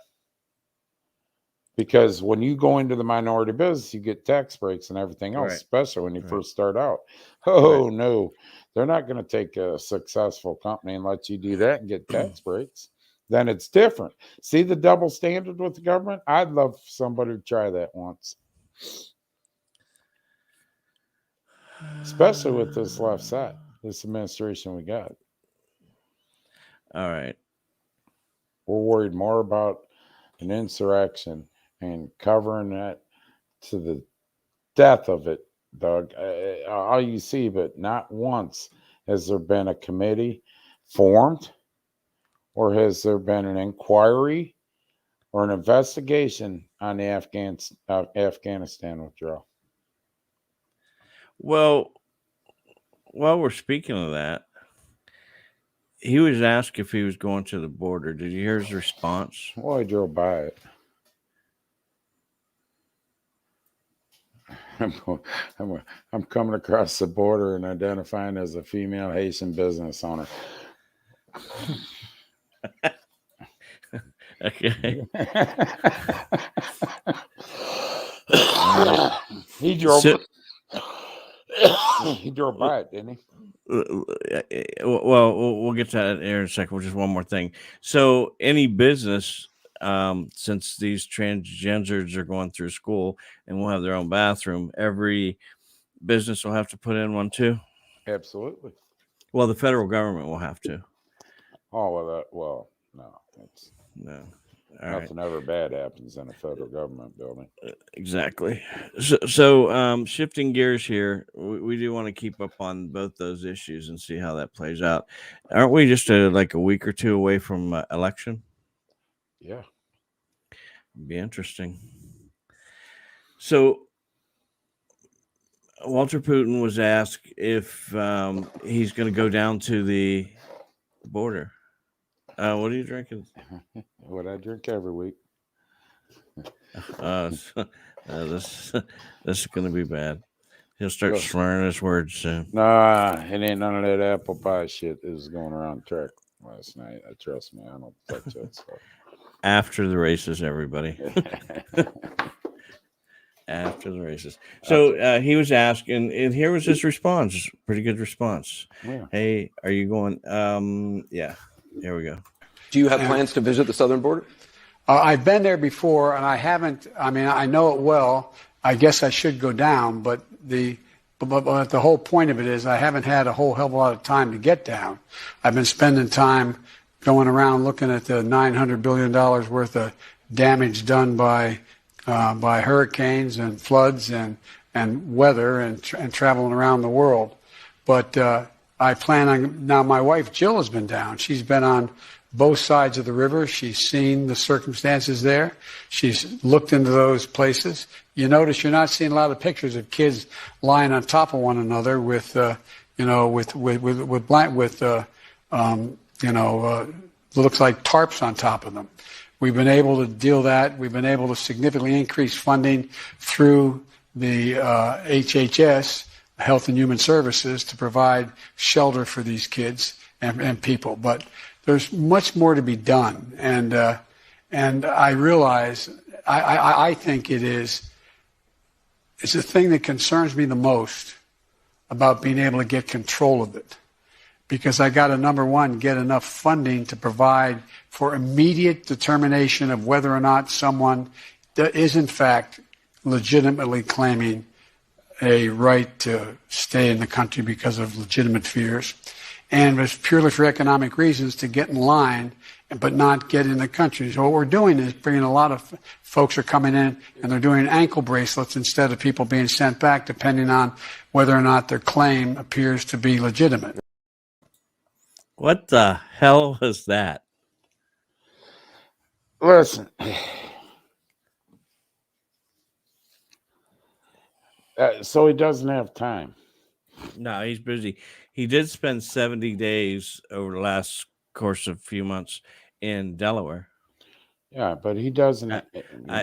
Because when you go into the minority business, you get tax breaks and everything else, especially when you first start out. No, they're not going to take a successful company and let you do that and get tax breaks. Then it's different. See the double standard with the government? I'd love somebody to try that once. Especially with this left side, this administration we got. All right. We're worried more about an insurrection and covering that to the death of it, Doug. All you see, but not once has there been a committee formed, or has there been an inquiry or an investigation on the Afghanistan withdrawal? Well, while we're speaking of that, he was asked if he was going to the border. Did you hear his response? Well, I drove by it. I'm coming across the border and identifying as a female Haitian business owner. Okay. He drove by it, didn't he? Well, we'll get to that in a second. Just one more thing. So any business, since these transgenders are going through school and will have their own bathroom, every business will have to put in one too? Absolutely. Well, the federal government will have to. Well, no. No. Nothing ever bad happens in a federal government building. Exactly. So shifting gears here, we do want to keep up on both those issues and see how that plays out. Aren't we just like a week or two away from election? Yeah. Be interesting. So Walter Putin was asked if he's going to go down to the border. What are you drinking? What I drink every week. This is going to be bad. He'll start slurring his words soon. Nah, it ain't none of that apple pie shit that was going around track last night. Trust me, I don't touch that stuff. After the races, everybody. After the races. So he was asked, and here was his response. Pretty good response. Yeah. Hey, are you going? Yeah. Here we go. Do you have plans to visit the southern border? I've been there before, and I haven't. I mean, I know it well. I guess I should go down, but the whole point of it is I haven't had a whole hell of a lot of time to get down. I've been spending time going around looking at the $900 billion worth of damage done by hurricanes and floods and weather and traveling around the world. But I plan on, now my wife Jill has been down. She's been on both sides of the river. She's seen the circumstances there. She's looked into those places. You notice you're not seeing a lot of pictures of kids lying on top of one another with looks like tarps on top of them. We've been able to deal that. We've been able to significantly increase funding through the HHS, Health and Human Services, to provide shelter for these kids and people. But there's much more to be done, and I realize I think it's the thing that concerns me the most about being able to get control of it, because I got to, number one, get enough funding to provide for immediate determination of whether or not someone is in fact legitimately claiming a right to stay in the country because of legitimate fears. and it's purely for economic reasons to get in line, but not get in the country. So what we're doing is bringing a lot of folks are coming in and they're doing ankle bracelets instead of people being sent back, depending on whether or not their claim appears to be legitimate. What the hell was that? Listen, so he doesn't have time. No, he's busy. He did spend 70 days over the last course of a few months in Delaware. Yeah, but he doesn't. I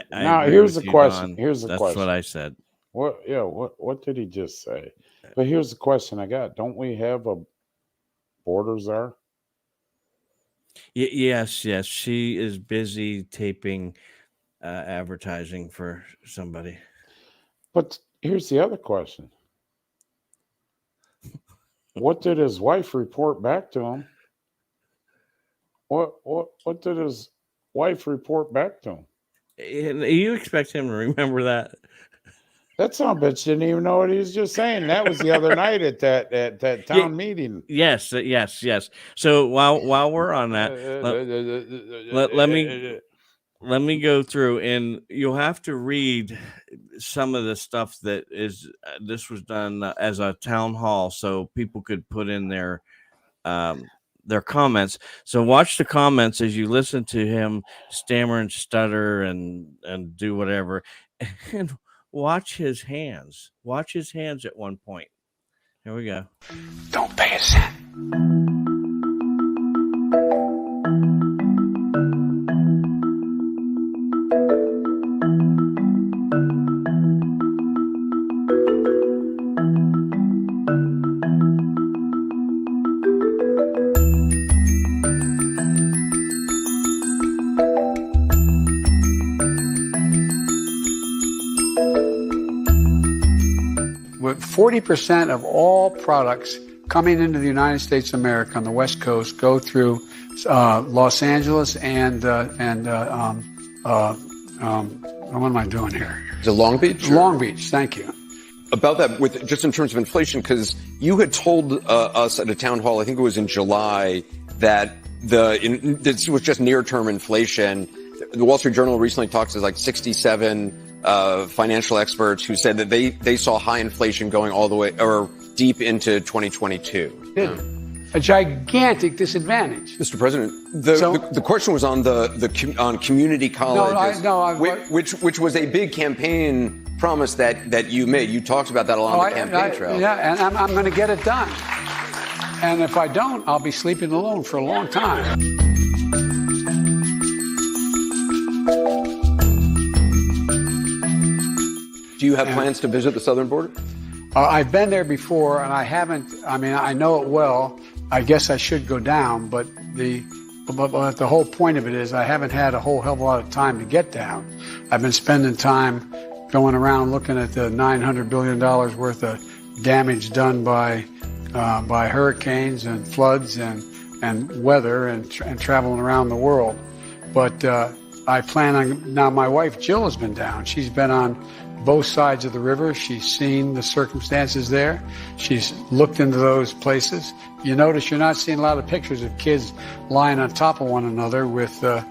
now, agree here's the with you, question. Don. Here's the That's question. what I said. What? Yeah. What did he just say? But here's the question I got. Don't we have a border czar? Yes. She is busy taping advertising for somebody. But here's the other question. What did his wife report back to him? What did his wife report back to him? You expect him to remember that? That son of a bitch didn't even know what he was just saying. That was the other night at that town meeting. Yes. So while we're on that, let me go through, and you'll have to read some of the stuff that is. This was done as a town hall, so people could put in their comments. So watch the comments as you listen to him stammer and stutter and do whatever, and watch his hands. Watch his hands at one point. Here we go. Don't pay a cent. With 40% of all products coming into the United States of America on the West Coast go through Los Angeles and what am I doing here? Is it Long Beach? Long Beach, thank you. About that, with just in terms of inflation, because you had told us at a town hall, I think it was in July, that this was just near-term inflation. The Wall Street Journal recently talks to like 67 financial experts who said that they saw high inflation going all the way or deep into 2022. A gigantic disadvantage. Mr. President, the question was on on community colleges, which was a big campaign promise that you made. You talked about that along the campaign trail. Yeah, and I'm going to get it done. And if I don't, I'll be sleeping alone for a long time. Do you have plans to visit the southern border? I've been there before, and I haven't. I mean, I know it well. I guess I should go down, but the whole point of it is I haven't had a whole hell of a lot of time to get down. I've been spending time going around looking at the $900 billion worth of damage done by hurricanes and floods and weather and traveling around the world. But I plan on, now my wife Jill has been down. She's been on both sides of the river. She's seen the circumstances there. She's looked into those places. You notice you're not seeing a lot of pictures of kids lying on top of one another with looks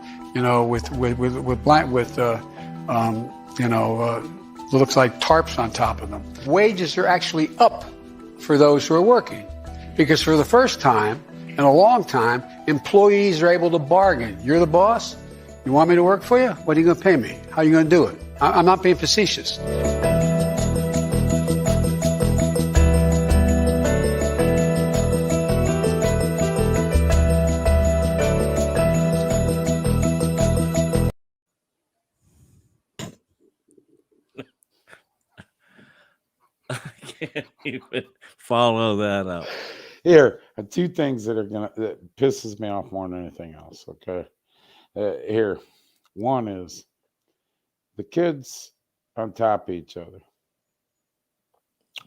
like tarps on top of them. Wages are actually up for those who are working, because for the first time in a long time, employees are able to bargain. You're the boss. You want me to work for you? What are you going to pay me? How are you going to do it? I'm not being facetious. I can't even follow that up. Here are two things that pisses me off more than anything else. Okay, here, one is the kids on top of each other.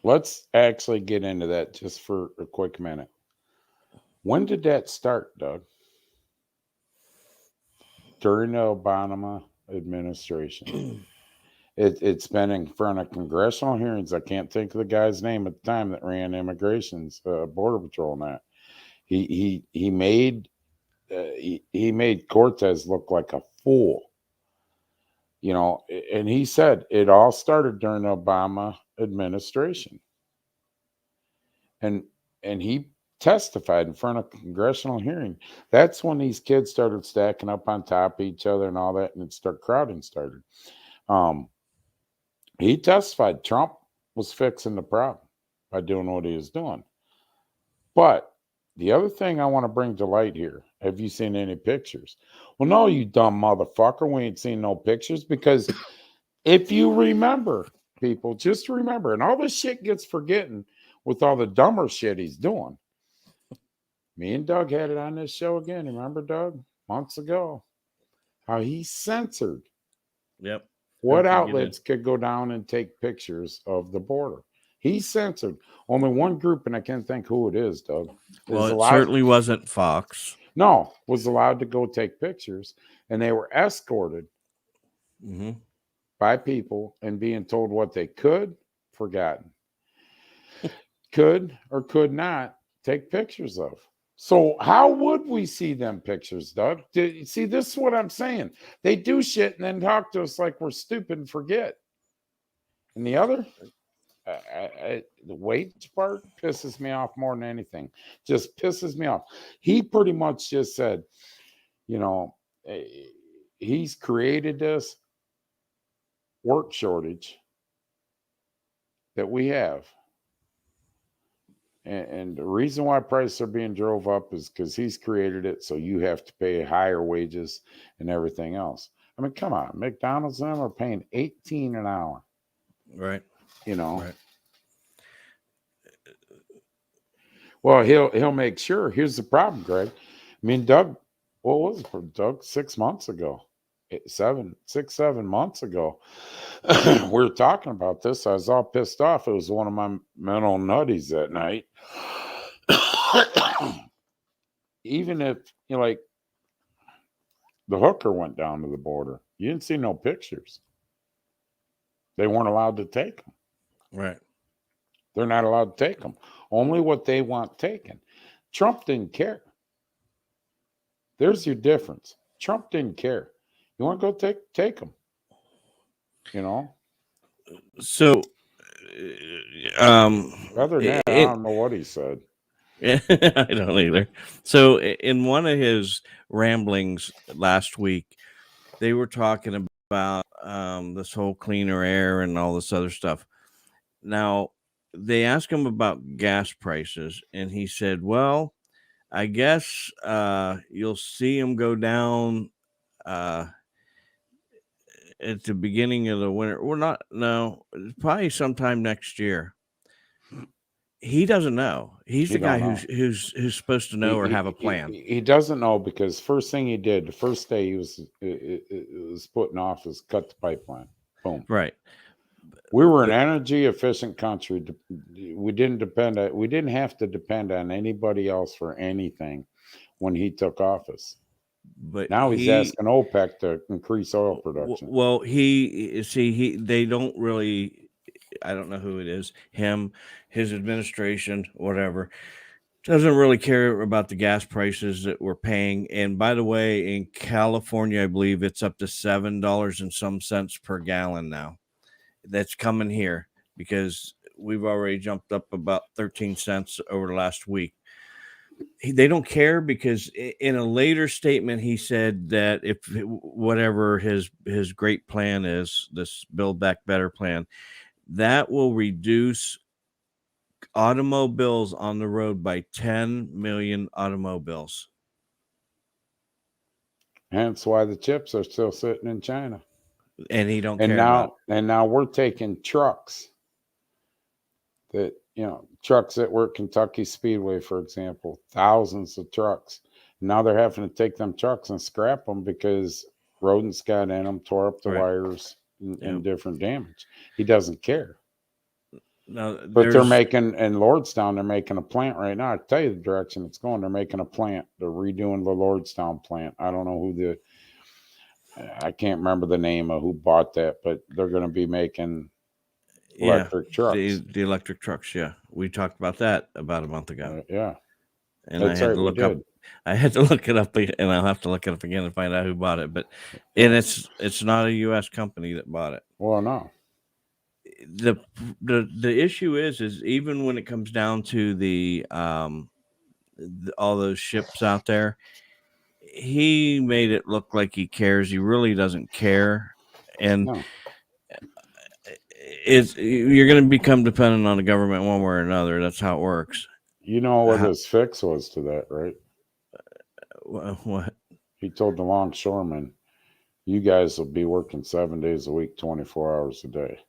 Let's actually get into that just for a quick minute. When did that start, Doug? During the Obama administration. It's been in front of congressional hearings. I can't think of the guy's name at the time that ran immigration's border patrol and that. He made he made Cortez look like a fool. You know, and he said it all started during the Obama administration. And he testified in front of a congressional hearing. That's when these kids started stacking up on top of each other and all that, and crowding started. He testified Trump was fixing the problem by doing what he was doing. But the other thing I want to bring to light here, have you seen any pictures? Well, no, you dumb motherfucker. We ain't seen no pictures, because if you remember, people, just remember, and all this shit gets forgotten with all the dumber shit he's doing. Me and Doug had it on this show again. Remember, Doug? Months ago. How he censored what outlets could go down and take pictures of the border. He censored only one group, and I can't think who it is, Doug. Well, it certainly wasn't Fox. No, was allowed to go take pictures, and they were escorted by people and being told what they could, forgotten, could or could not take pictures of. So how would we see them pictures, Doug? See, this is what I'm saying. They do shit and then talk to us like we're stupid and forget. And the other, the wage part pisses me off more than anything. Just pisses me off. He pretty much just said, you know, he's created this work shortage that we have. And the reason why prices are being drove up is because he's created it, so you have to pay higher wages and everything else. I mean, come on, McDonald's and them are paying $18 an hour. Right. You know. Right. Well, he'll make sure. Here's the problem, Greg. I mean, Doug, what was it for Doug? 6 months ago. 7 months ago, we were talking about this. I was all pissed off. It was one of my mental nutties that night. Even if, you know, like the hooker went down to the border, you didn't see no pictures. They weren't allowed to take them. Right. They're not allowed to take them. Only what they want taken. Trump didn't care. There's your difference. Trump didn't care. You want to go take them, you know? So, other than that, I don't know what he said. I don't either. So, in one of his ramblings last week, they were talking about this whole cleaner air and all this other stuff. Now, they asked him about gas prices, and he said, well, I guess you'll see them go down at the beginning of the winter. Probably sometime next year. He doesn't know. He's the guy who's supposed to know or have a plan. He doesn't know, because first thing he did, the first day he was putting off, is cut the pipeline. Boom. Right. We were an energy efficient country. We didn't have to depend on anybody else for anything when he took office. But now he's asking OPEC to increase oil production. Well, they don't really, I don't know who it is, him, his administration, whatever, doesn't really care about the gas prices that we're paying. And by the way, in California, I believe it's up to $7 and some cents per gallon now. That's coming here because we've already jumped up about 13 cents over the last week. They don't care, because in a later statement, he said that if whatever his great plan is, this Build Back Better plan, that will reduce automobiles on the road by 10 million automobiles. Hence why the chips are still sitting in China. And he don't care. And now we're taking trucks trucks that work Kentucky Speedway, for example, thousands of trucks. Now they're having to take them trucks and scrap them because rodents got in them, tore up the wires, and different damage. He doesn't care. No, but they're making, in Lordstown, they're making a plant right now. I tell you the direction it's going. They're making a plant. They're redoing the Lordstown plant. I don't know who I can't remember the name of who bought that, but they're going to be making electric trucks. The electric trucks, yeah. We talked about that about a month ago. Yeah. and That's I had right, to we look up. did. I had to look it up, and I'll have to look it up again and find out who bought it. But it's not a U.S. company that bought it. Well, no. The issue is even when it comes down to all those ships out there, he made it look like he cares. He really doesn't care, and No. you're going to become dependent on the government one way or another. That's how it works. You know what his fix was to that, right? What? He told the longshoremen, you guys will be working 7 days a week, 24 hours a day.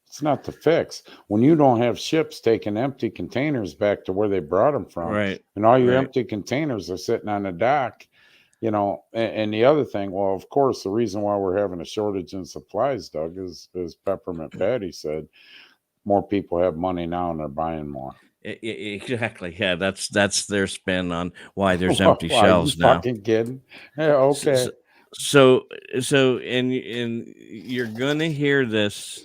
It's not the fix. When you don't have ships taking empty containers back to where they brought them from, Right, and all your right. empty containers are sitting on the dock, you know, and the other thing, well, of course, the reason why we're having a shortage in supplies, Doug, is Peppermint Patty said, more people have money now and they're buying more. Exactly. Yeah, that's their spin on why there's Wow, empty are you shelves now. fucking kidding? Yeah, okay. So and you're gonna hear this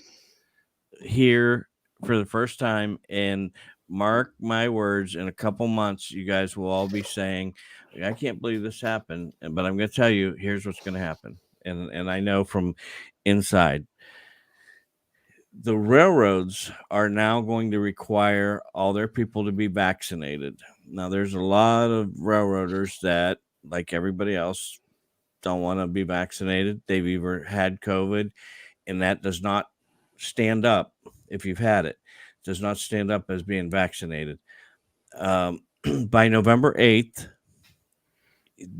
here for the first time, and mark my words, in a couple months, you guys will all be saying, I can't believe this happened, but I'm gonna tell you, here's what's gonna happen. And I know from inside. The railroads are now going to require all their people to be vaccinated. Now, there's a lot of railroaders that, like everybody else, don't want to be vaccinated. They've either had COVID, and that does not stand up if you've had it. Does not stand up as being vaccinated. By November 8th,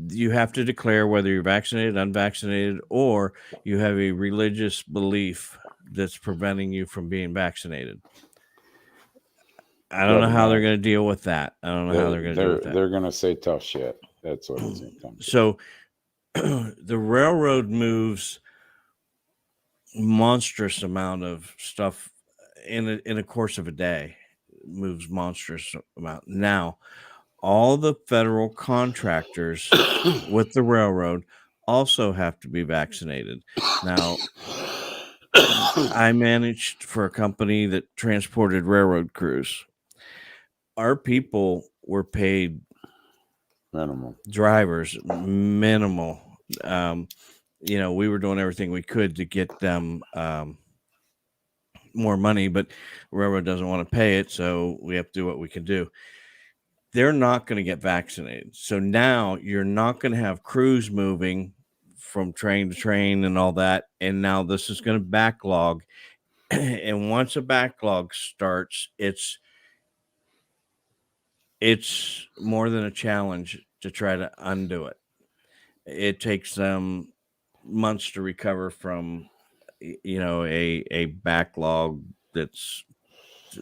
you have to declare whether you're vaccinated, unvaccinated, or you have a religious belief that's preventing you from being vaccinated. I don't know how they're going to deal with that. I don't know how they're going to deal with that. They're going to say tough shit. That's what it's going to come to. So the railroad moves monstrous amount of stuff in a course of a day. Moves monstrous amount. Now, all the federal contractors with the railroad also have to be vaccinated. Now, I managed for a company that transported railroad crews. Our people were paid minimal. Drivers, minimal. We were doing everything we could to get them more money, but railroad doesn't want to pay it, so we have to do what we can do. They're not going to get vaccinated. So now you're not going to have crews moving from train to train and all that. And now this is going to backlog. And once a backlog starts, it's more than a challenge to try to undo it. It takes them months to recover from, a backlog. That's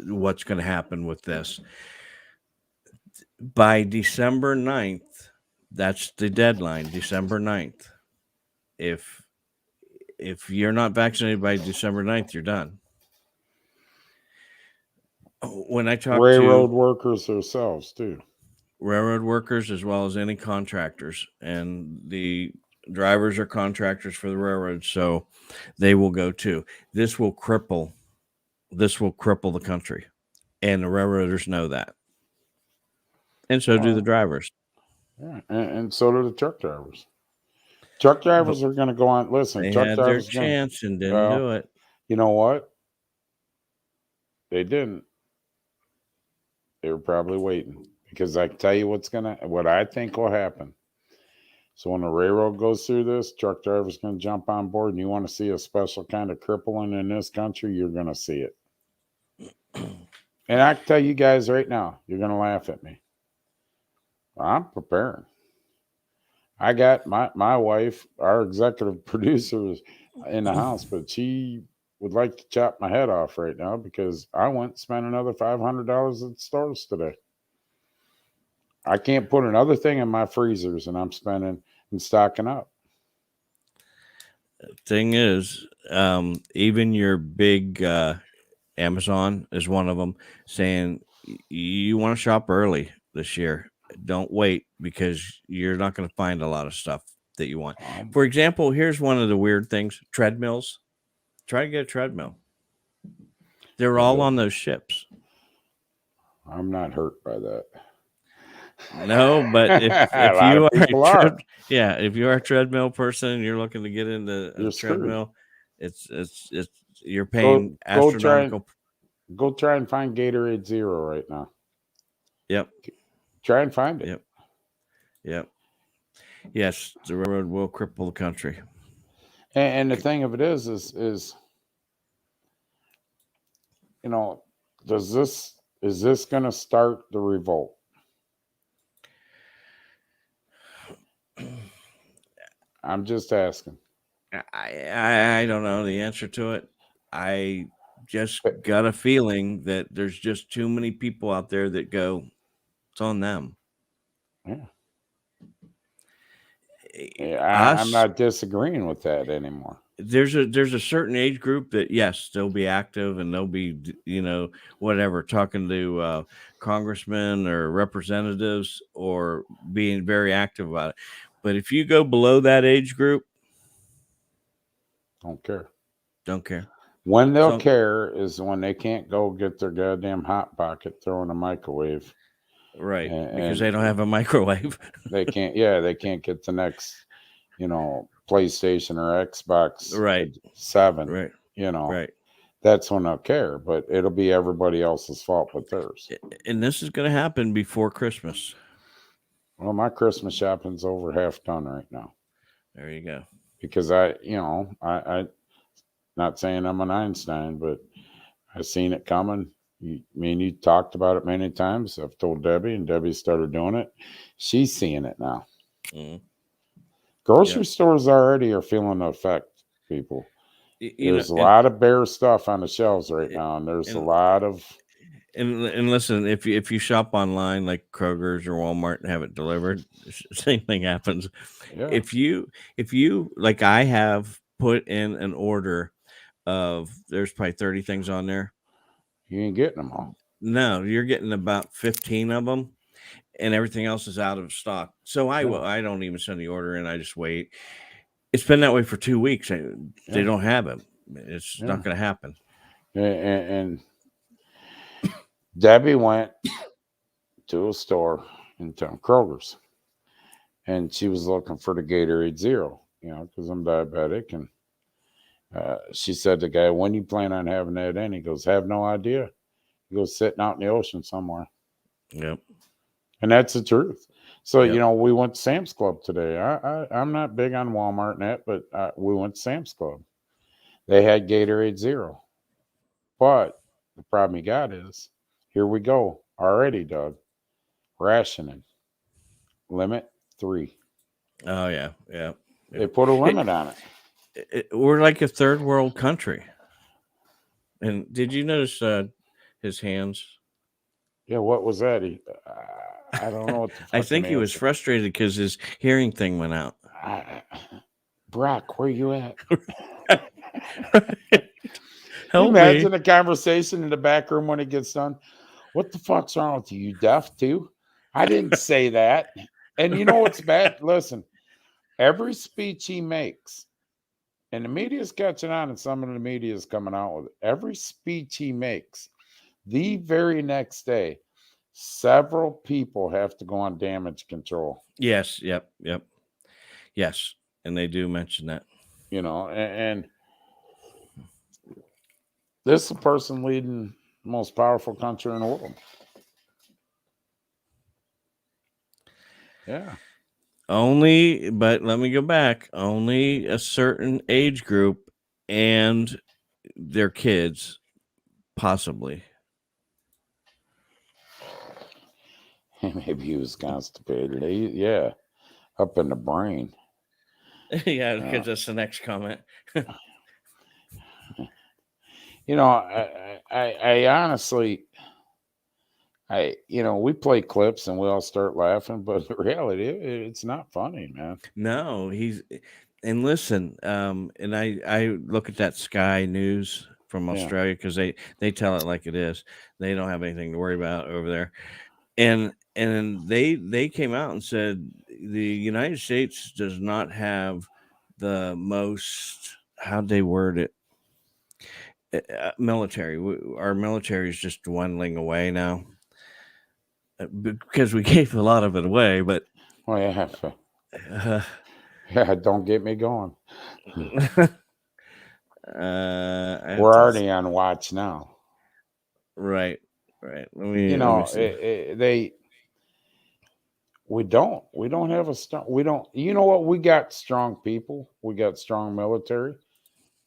what's going to happen with this. By December 9th, that's the deadline, December 9th. If you're not vaccinated by December 9th, you're done. When I talk railroad workers themselves too. Railroad workers as well as any contractors, and the drivers are contractors for the railroad, so they will go too. This will cripple the country, and the railroaders know that. And so do the drivers. Yeah, and so do the truck drivers. Truck drivers are going to go on. Listen, they truck had drivers their chance and didn't do it. You know what? They didn't. They were probably waiting, because I can tell you what I think will happen. So when the railroad goes through this, truck drivers going to jump on board, and you want to see a special kind of crippling in this country, you're going to see it. And I can tell you guys right now, you're going to laugh at me. I'm preparing. I got my wife, our executive producer, is in the house, but she would like to chop my head off right now because I went and spent another $500 at stores today. I can't put another thing in my freezers, and I'm spending and stocking up. Thing is, even your big Amazon is one of them, saying you want to shop early this year. Don't wait, because you're not going to find a lot of stuff that you want. For example, here's one of the weird things: treadmills. Try to get a treadmill. They're all on those ships. I'm not hurt by that. No, but if A lot you of people are. if you are a treadmill person and you're looking to get into a You're screwed. treadmill, it's you're paying Go astronomical. try and find Gatorade Zero right now. Yep. Try and find it. Yep. Yes, the railroad will cripple the country. And the thing of it is, you know, is this going to start the revolt? I'm just asking. I don't know the answer to it. I just got a feeling that there's just too many people out there that go, it's on them. Yeah, I'm not disagreeing with that anymore. There's a certain age group that, yes, they'll be active and they'll be, whatever, talking to congressmen or representatives or being very active about it. But if you go below that age group, don't care. When they'll care is when they can't go get their goddamn Hot Pocket, throw in a microwave. Right, because they don't have a microwave. They can't get the next, PlayStation or Xbox 7. Right. Right. That's when they'll care, but it'll be everybody else's fault but theirs. And this is going to happen before Christmas. Well, my Christmas shopping's over half done right now. There you go. Because I not saying I'm an Einstein, but I've seen it coming. You talked about it many times. I've told Debbie, and Debbie started doing it. She's seeing it now. Mm-hmm. Grocery stores already are feeling the effect, people. There's a lot of bare stuff on the shelves right now, and there's a lot of. And listen, if you shop online like Kroger's or Walmart and have it delivered, same thing happens. Yeah. If you like, I have put in an order of, there's probably 30 things on there. You ain't getting them all. No, you're getting about 15 of them, and everything else is out of stock. So I don't even send the order in. I just wait. It's been that way for 2 weeks. They don't have them. It's not going to happen. And Debbie went to a store in town, Kroger's, and she was looking for the Gatorade Zero, because I'm diabetic. And she said to the guy, when you plan on having that in? He goes, have no idea. He goes, sitting out in the ocean somewhere. Yep. And that's the truth. So, we went to Sam's Club today. I'm not big on Walmart and that, but we went to Sam's Club. They had Gatorade Zero. But the problem you got is, here we go already, Doug. Rationing. Limit 3. Oh, yeah. They put a limit on it. We're like a third world country. And did you notice his hands? Yeah, what was that? I don't know what the I think he was frustrated because his hearing thing went out. Brock, where you at? Help me. Imagine a conversation in the back room when it gets done. What the fuck's wrong with you? You deaf too? I didn't say that. And you know what's bad? Listen, every speech he makes, and the media's catching on, and some of the media is coming out with it. Every speech he makes, the very next day, several people have to go on damage control. Yes. Yep. Yes. And they do mention that. And this is the person leading the most powerful country in the world. Yeah. But let me go back. Only a certain age group and their kids, possibly. Maybe he was constipated. Up in the brain. Yeah, because that's the next comment. I honestly, we play clips and we all start laughing, but the reality, it's not funny, man. No, and listen, and I look at that Sky News from Australia because they tell it like it is. They don't have anything to worry about over there. And they came out and said the United States does not have the most, how'd they word it? Military. Our military is just dwindling away now. because we gave a lot of it away, but Oh yeah, yeah. Don't get me going. We're already on watch now. Right. Let me. You Let me know, see. we don't have a strong. We don't. You know what? We got strong people. We got strong military.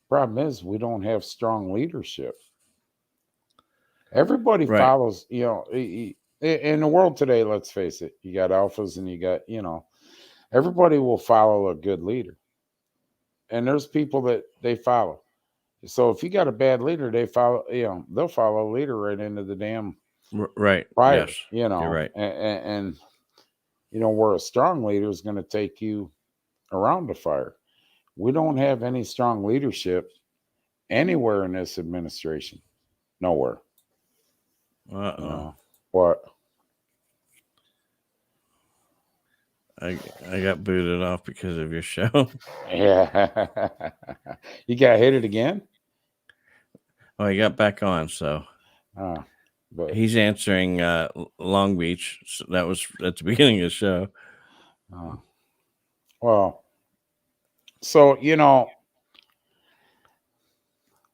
Problem is, we don't have strong leadership. Everybody Right. follows. You know, in the world today, let's face it, you got alphas and you got, everybody will follow a good leader. And there's people that they follow. So if you got a bad leader, they follow, they'll follow a leader right into the damn Right. fire, Yes. You're right. and where a strong leader is going to take you around the fire. We don't have any strong leadership anywhere in this administration. Nowhere. What? I got booted off because of your show. Yeah. You got hit it again? Oh, he got back on, so but he's answering Long Beach. So that was at the beginning of the show. Well, so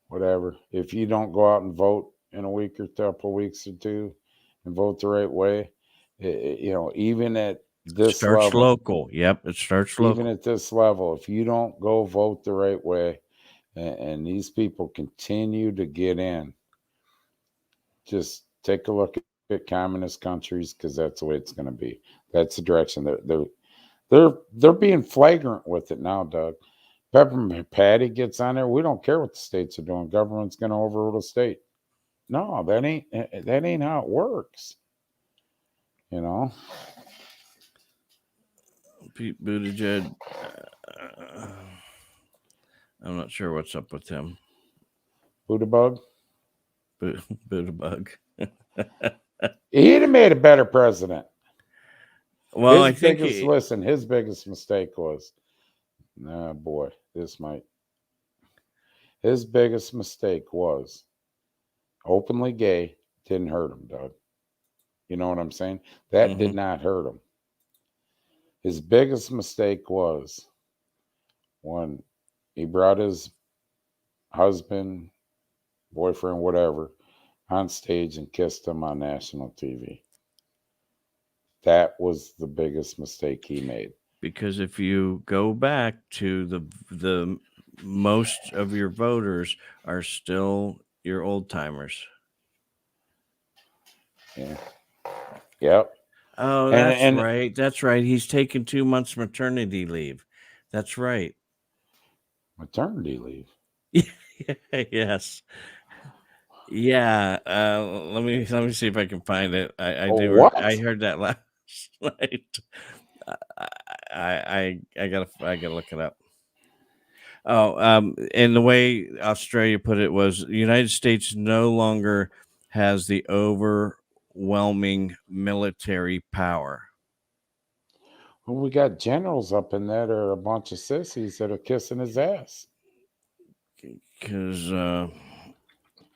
whatever. If you don't go out and vote in a week or couple weeks or two and vote the right way, even at this starts level, local. Yep, it starts local. Even at this level, if you don't go vote the right way, and these people continue to get in, just take a look at communist countries, because that's the way it's going to be. That's the direction they're being flagrant with it now, Doug. Peppermint Patty gets on there. We don't care what the states are doing. Government's going to overrule the state. No, that ain't how it works. Pete Buttigieg. I'm not sure what's up with him. Buttigieg. Buttigieg. He'd have made a better president. Well, his biggest mistake was, his biggest mistake was openly gay. Didn't hurt him, Doug. You know what I'm saying? That did not hurt him. His biggest mistake was when he brought his husband, boyfriend, whatever, on stage and kissed him on national TV. That was the biggest mistake he made. Because if you go back to the most of your voters are still your old timers. Yeah. Yep. Oh, that's right. That's right. He's taken 2 months maternity leave. That's right. Maternity leave. Yes. Yeah. Let me see if I can find it. I heard that last night. I gotta look it up. Oh, and the way Australia put it was the United States no longer has the overwhelming military power. Well, we got generals up in there that are a bunch of sissies that are kissing his ass. Because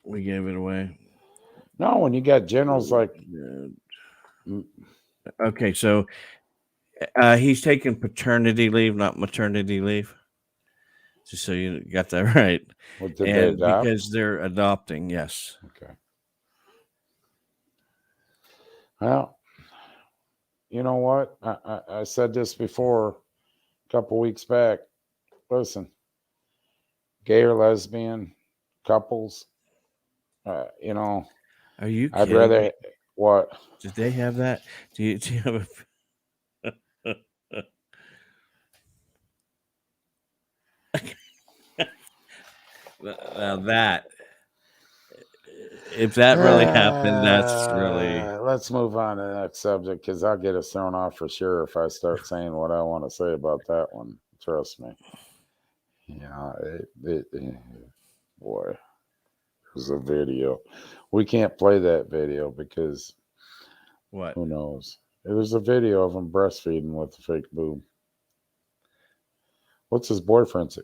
we gave it away. No, when you got generals like... Okay, so he's taking paternity leave, not maternity leave. Just so you got that right. What, did they adopt? Because they're adopting, yes. Okay. Well, you know what? I said this before a couple weeks back. Listen, gay or lesbian couples, Are you kidding? I'd rather... What? Did they have that? Do you have a... Now that, if that really happened, that's really... Let's move on to the next subject, because I'll get us thrown off for sure if I start saying what I want to say about that one. Trust me. Boy, there's a video. We can't play that video because... What? Who knows? There's a video of him breastfeeding with a fake boob. What's his boyfriend say?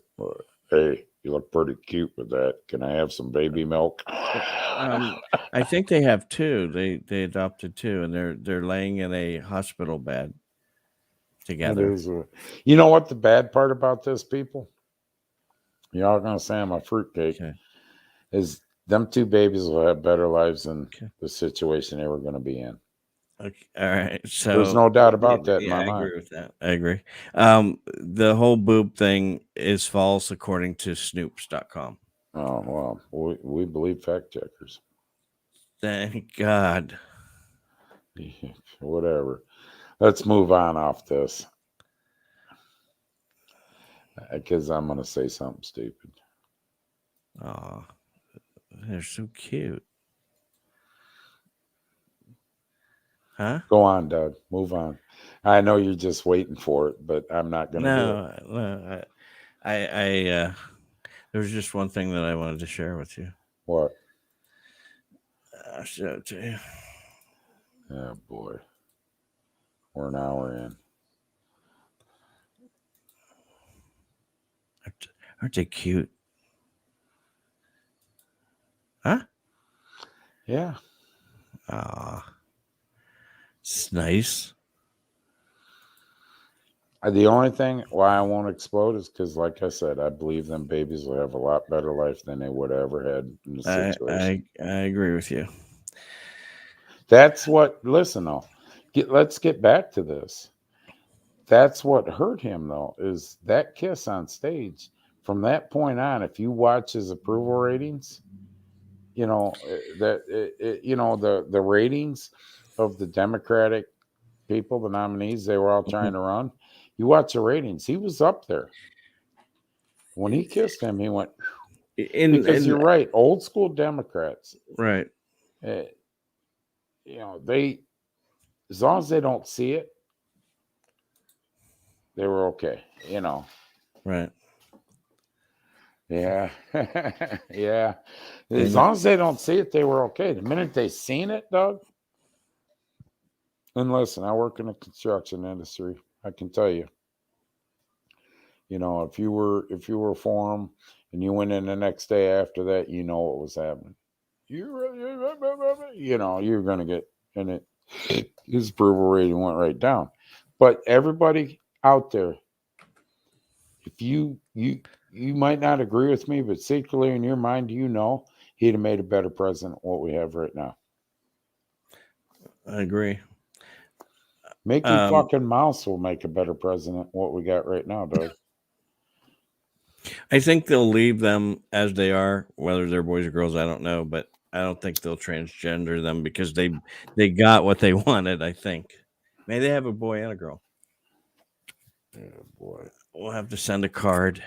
Hey, you look pretty cute with that. Can I have some baby milk? I think they have two. They adopted two, and they're laying in a hospital bed together. You know what the bad part about this, people? Y'all gonna say I'm a fruitcake. Okay. Is them two babies will have better lives than the situation they were going to be in. Okay. All right. So there's no doubt about that in my I mind. agree with that. I agree. The whole boob thing is false according to Snoops.com. Oh, well, we believe fact checkers. Thank God. Whatever. Let's move on off this. Because I'm going to say something stupid. Oh, they're so cute. Huh? Go on, Doug. Move on. I know you're just waiting for it, but I'm not going to do it. No. There was just one thing that I wanted to share with you. What? I'll show it to you. Oh, boy. We're an hour in. Aren't they cute? Huh? Yeah. It's nice. The only thing why I won't explode is because, like I said, I believe them babies will have a lot better life than they would have ever had in the situation. I agree with you. That's what, listen, though, let's get back to this. That's what hurt him, though, is that kiss on stage. From that point on, if you watch his approval ratings, you know, the ratings of the Democratic people, the nominees, they were all trying to run. You watch the ratings, he was up there. When he kissed him, he went, because you're right, old school Democrats. Right. You know, they, as long as they don't see it, they were okay, you know. Right. Yeah. Yeah. As long as they don't see it, they were okay. The minute they seen it, Doug. And listen, I work in the construction industry. I can tell you, you know, if you were for him and you went in the next day after that, you know what was happening. You know, you're going to get, and it, his approval rating went right down. But everybody out there, if you might not agree with me, but secretly in your mind, you know, he'd have made a better president than what we have right now. I agree. Mickey fucking Mouse will make a better president than what we got right now, Doug. I think they'll leave them as they are, whether they're boys or girls, I don't know, but I don't think they'll transgender them because they got what they wanted, I think. Maybe they have a boy and a girl. Yeah, boy. We'll have to send a card.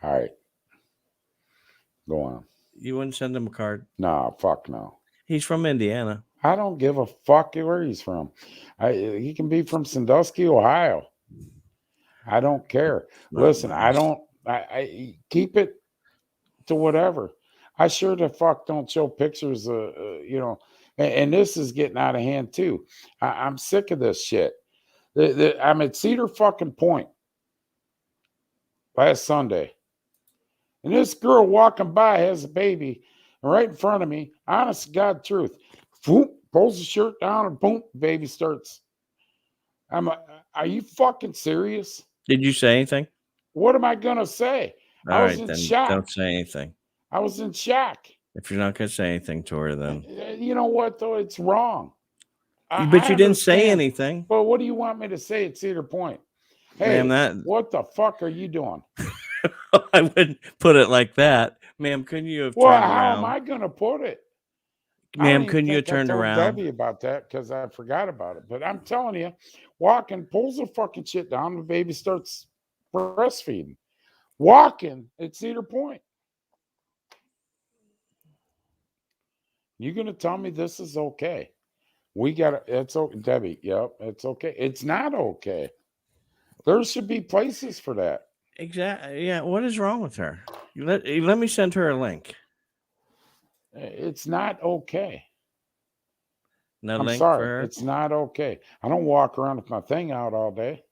All right. Go on. You wouldn't send him a card? Nah, fuck no. He's from Indiana. I don't give a fuck where he's from. He can be from Sandusky, Ohio. I don't care. Listen, I keep it to whatever. I sure the fuck don't show pictures, you know, and this is getting out of hand too. I'm sick of this shit. I'm at Cedar fucking Point last Sunday. And this girl walking by has a baby right in front of me. Honest to God truth. Boom, pulls the shirt down and boom, baby starts. Are you fucking serious? Did you say anything? What am I going to say? I was in shock. Don't say anything. I was in shock. If you're not going to say anything to her, then. You know what, though? It's wrong. But you didn't say anything. But what do you want me to say at Cedar Point? Hey, what the fuck are you doing? I wouldn't put it like that. Ma'am, couldn't you have turned around? How am I going to put it? Ma'am, couldn't you have turned around? I told Debbie about that because I forgot about it. But I'm telling you, walking, pulls the fucking shit down, the baby starts breastfeeding. Walking at Cedar Point. You going to tell me this is okay? We got it. It's okay, Debbie. Yep, it's okay. It's not okay. There should be places for that. Exactly. Yeah. What is wrong with her? Let me send her a link. It's not okay. No I'm link sorry. for her? It's not okay. I don't walk around with my thing out all day.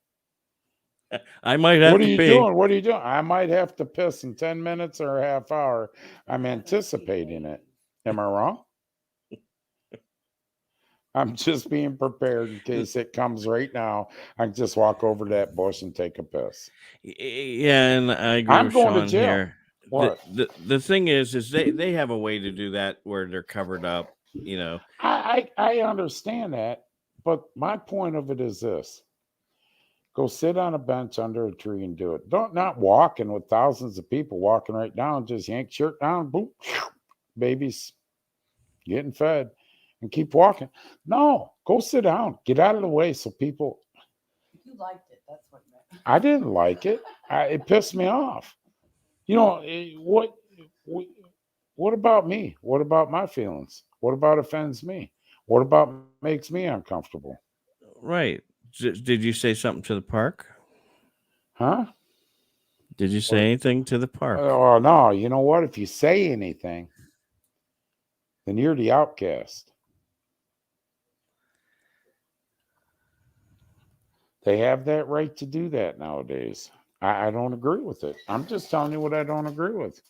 I might have What are to you pee. doing? What are you doing? I might have to piss in 10 minutes or a half hour. I'm anticipating it. Am I wrong? I'm just being prepared in case it comes right now. I can just walk over to that bush and take a piss. Yeah, and I agree I'm with going to Sean jail. here. What? The thing is they have a way to do that where they're covered up, you know. I understand that, but my point of it is this. Go sit on a bench under a tree and do it. Don't not walking with thousands of people walking right down, just yank shirt down, boom, babies getting fed and keep walking. No, go sit down. Get out of the way so people. You liked it. That's what you meant. I didn't like it. It pissed me off. You know, what about me? What about my feelings? What about offends me? What about makes me uncomfortable? Right. Did you say something to the park? Huh? Did you say anything to the park? Oh, no. You know what? If you say anything, then you're the outcast. They have that right to do that nowadays. I don't agree with it. I'm just telling you what I don't agree with.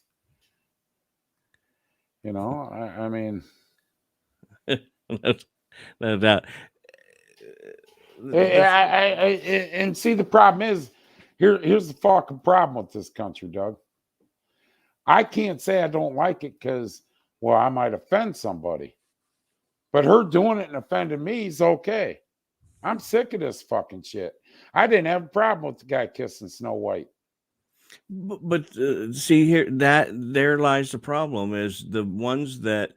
You know, I mean, no doubt. And see, the problem is, here's the fucking problem with this country, Doug. I can't say I don't like it because, well, I might offend somebody. But her doing it and offending me is okay. I'm sick of this fucking shit. I didn't have a problem with the guy kissing Snow White. But see here, that there lies the problem is the ones that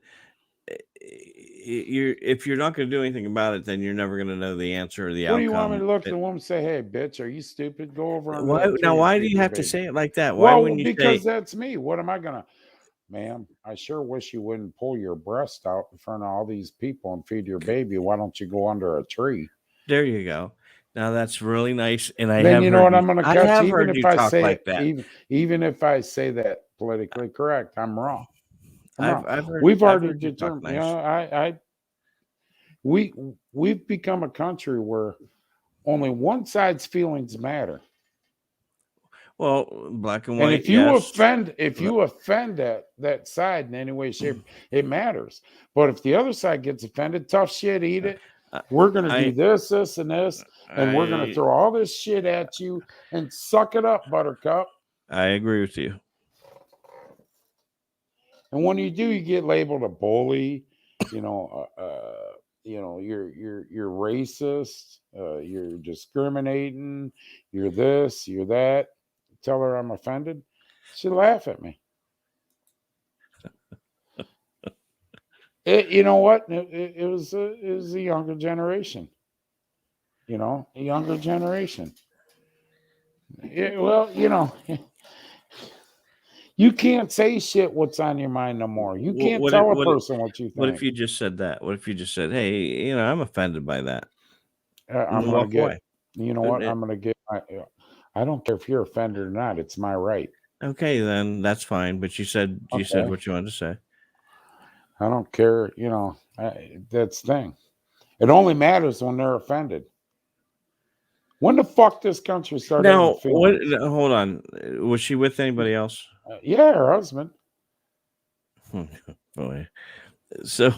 if you're not going to do anything about it, then you're never going to know the answer or the outcome. What do you want me to look at the woman and say, hey, bitch, are you stupid? Go over on Why do you have to say it like that? Why wouldn't you because say, that's me. What am I going to, ma'am, I sure wish you wouldn't pull your breast out in front of all these people and feed your baby. Why don't you go under a tree? there you go. Now that's really nice. And then you know what I'm going to catch, even if I say like that. Even if I say that politically correct, I'm wrong. We've already determined. Nice. You know, we've become a country where only one side's feelings matter. Well, black and white. And if you offend that side in any way, shape, it matters. But if the other side gets offended, tough shit, eat it. We're going to do this, this, and this, and we're going to throw all this shit at you and suck it up, Buttercup. I agree with you. And when you do, you get labeled a bully. You know, you're racist. You're discriminating. You're this. You're that. Tell her I'm offended. She'll laugh at me. You know what? It was a younger generation. You know, a younger generation. Well, you know, you can't say shit what's on your mind no more. You can't tell a person what you think. What if you just said that? What if you just said, hey, you know, I'm offended by that? I'm going to get, you know what? I'm going to get, I don't care if you're offended or not. It's my right. Okay, then that's fine. But you said what you wanted to say. I don't care. You know, that's the thing. It only matters when they're offended. When the fuck this country started? Now, hold on. Was she with anybody else? Yeah, her husband. Boy. So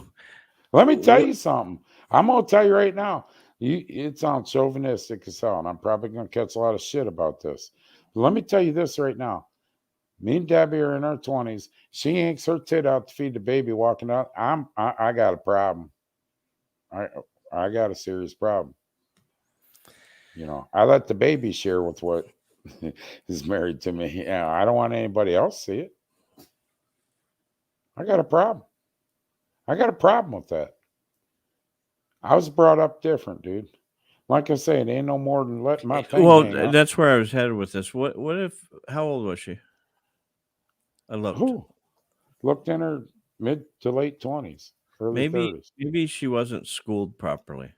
let me tell you something. I'm going to tell you right now. It sounds chauvinistic as hell, and I'm probably going to catch a lot of shit about this. But let me tell you this right now. Me and Debbie are in our 20s. She yanks her tit out to feed the baby walking out. I got a problem. I got a serious problem. You know, I let the baby share with what is married to me. Yeah, I don't want anybody else to see it. I got a problem. I got a problem with that. I was brought up different, dude. Like I say, it ain't no more than letting my thing hang out. That's where I was headed with this. What if, how old was she? I looked. Who? Looked in her mid to late 20s, early 30s. Maybe she wasn't schooled properly.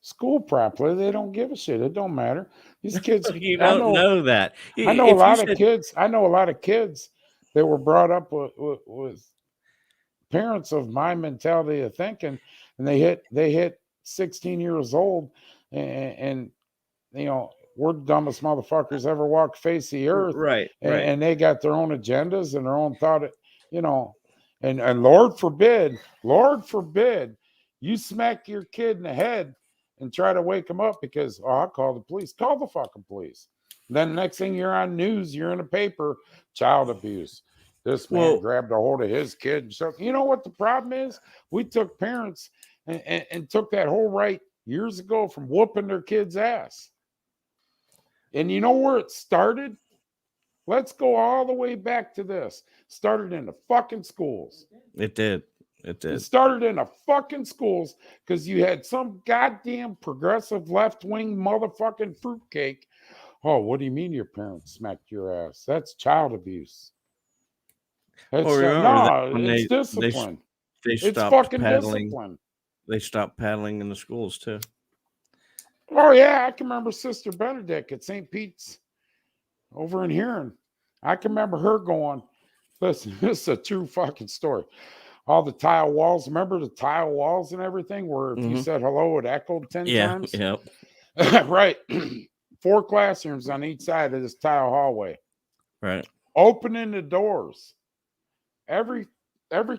Schooled properly? They don't give a shit. It don't matter. These kids. You don't know that. I know a lot of kids. I know a lot of kids that were brought up with parents of my mentality of thinking, and they hit 16 years old, and you know, We're the dumbest motherfuckers ever walked face the earth. Right. And they got their own agendas and their own thought, you know, and Lord forbid, you smack your kid in the head and try to wake him up because, oh, I'll call the police. Call the fucking police. Then the next thing you're on news, you're in a paper, child abuse. This man grabbed a hold of his kid. So you know what the problem is? We took parents and took that whole right years ago from whooping their kids' ass. And you know where it started? Let's go all the way back to this. Started in the fucking schools. It did. It started in the fucking schools because you had some goddamn progressive left-wing motherfucking fruitcake. Oh, what do you mean your parents smacked your ass? That's child abuse. It's discipline. It's fucking discipline. They stopped paddling in the schools too. Oh yeah, I can remember Sister Benedict at St. Pete's over in Huron. I can remember her going, listen, this is a true fucking story. All the tile walls, remember the tile walls and everything where if you said hello, it echoed 10 times? Yeah. Right. 4 classrooms on each side of this tile hallway. Right. Opening the doors. Every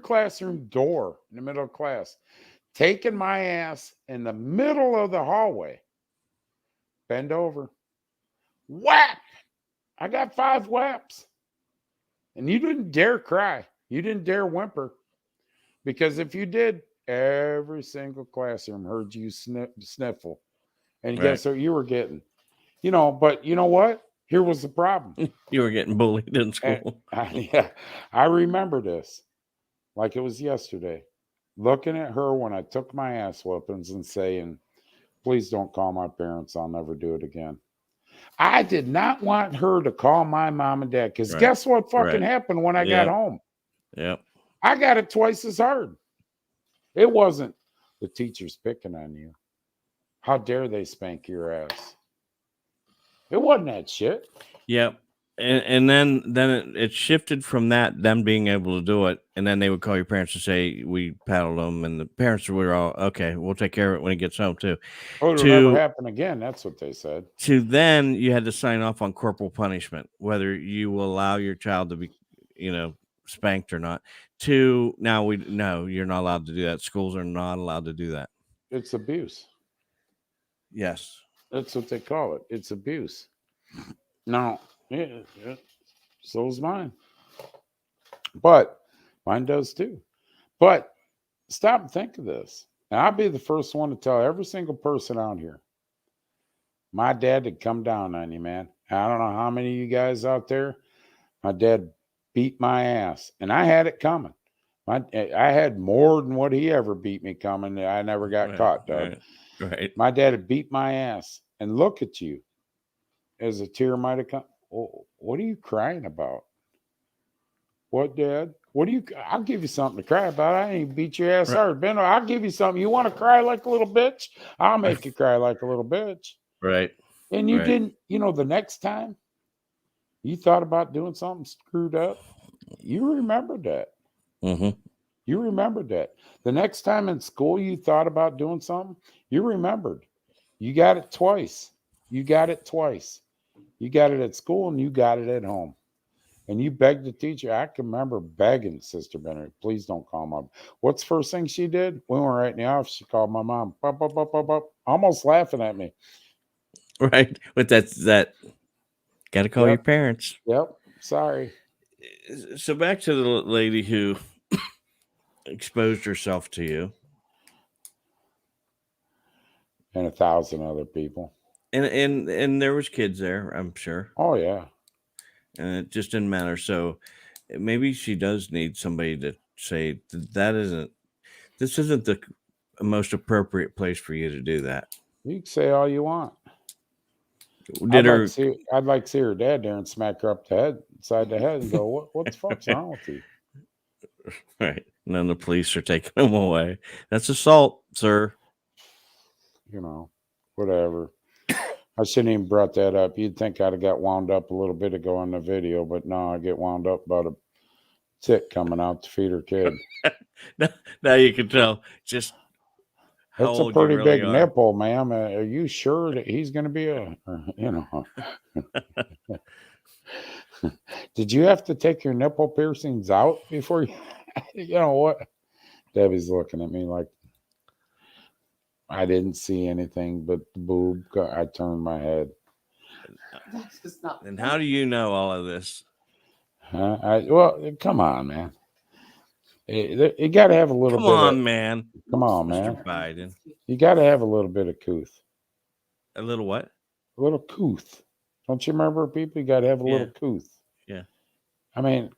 classroom door in the middle of class. Taking my ass in the middle of the hallway. Bend over. Whap! I got 5 whaps. And you didn't dare cry. You didn't dare whimper. Because if you did, every single classroom heard you sniffle. And guess what you were getting? You know, but you know what? Here was the problem. You were getting bullied in school. I remember this like it was yesterday. Looking at her when I took my ass whoopings and saying, please don't call my parents. I'll never do it again. I did not want her to call my mom and dad because guess what fucking happened when I got home? Yep. I got it twice as hard. It wasn't the teachers picking on you. How dare they spank your ass? It wasn't that shit. Yep. And then it shifted from that, them being able to do it, and then they would call your parents and say, we paddled them, and the parents were all, okay, we'll take care of it when he gets home, too. Oh, it'll never happen again. That's what they said. To then, you had to sign off on corporal punishment, whether you will allow your child to be, spanked or not. To now, no, you're not allowed to do that. Schools are not allowed to do that. It's abuse. Yes. That's what they call it. It's abuse. No. Yeah, so is mine. But mine does too. But stop and think of this. And I'll be the first one to tell every single person out here. My dad had come down on you, man. I don't know how many of you guys out there. My dad beat my ass. And I had it coming. I had more than what he ever beat me coming. I never got caught, Doug. Right. My dad had beat my ass. And look at you. As a tear might have come. Oh, what are you crying about? What, Dad? I'll give you something to cry about. I ain't beat your ass hard. Ben, I'll give you something. You want to cry like a little bitch? I'll make you cry like a little bitch. Right. And you didn't, the next time you thought about doing something screwed up, you remembered that. Mm-hmm. You remembered that. The next time in school you thought about doing something, you remembered. You got it twice. You got it twice. You got it at school and you got it at home. And you begged the teacher. I can remember begging Sister Benedict, please don't call mom. What's the first thing she did? We were right in the office. She called my mom. Bop, bop, bop, bop, bop, almost laughing at me. Right. But that got to call your parents. Yep. Sorry. So back to the lady who exposed herself to you. And 1,000 other people. And there was kids there, I'm sure. Oh, yeah. And it just didn't matter. So maybe she does need somebody to say this isn't the most appropriate place for you to do that. You can say all you want. I'd like to see her dad there and smack her upside the head and go, what the fuck's wrong with you? Right. And then the police are taking him away. That's assault, sir. Whatever. I shouldn't even brought that up. You'd think I'd have got wound up a little bit ago in the video, but no, I get wound up about a tit coming out to feed her kid. Now you can tell just how That's a old you pretty really big are. nipple, ma'am. Are you sure that he's going to be Did you have to take your nipple piercings out before you, you know what? Debbie's looking at me like I didn't see anything but the boob. I turned my head. That's just not. And how do you know all of this? Well, come on, man. You got to have a little Come bit on, of, man. come on, Mr. man. Biden. You got to have a little bit of couth. A little what? A little couth. Don't you remember, people? You got to have a little couth. Yeah. I mean,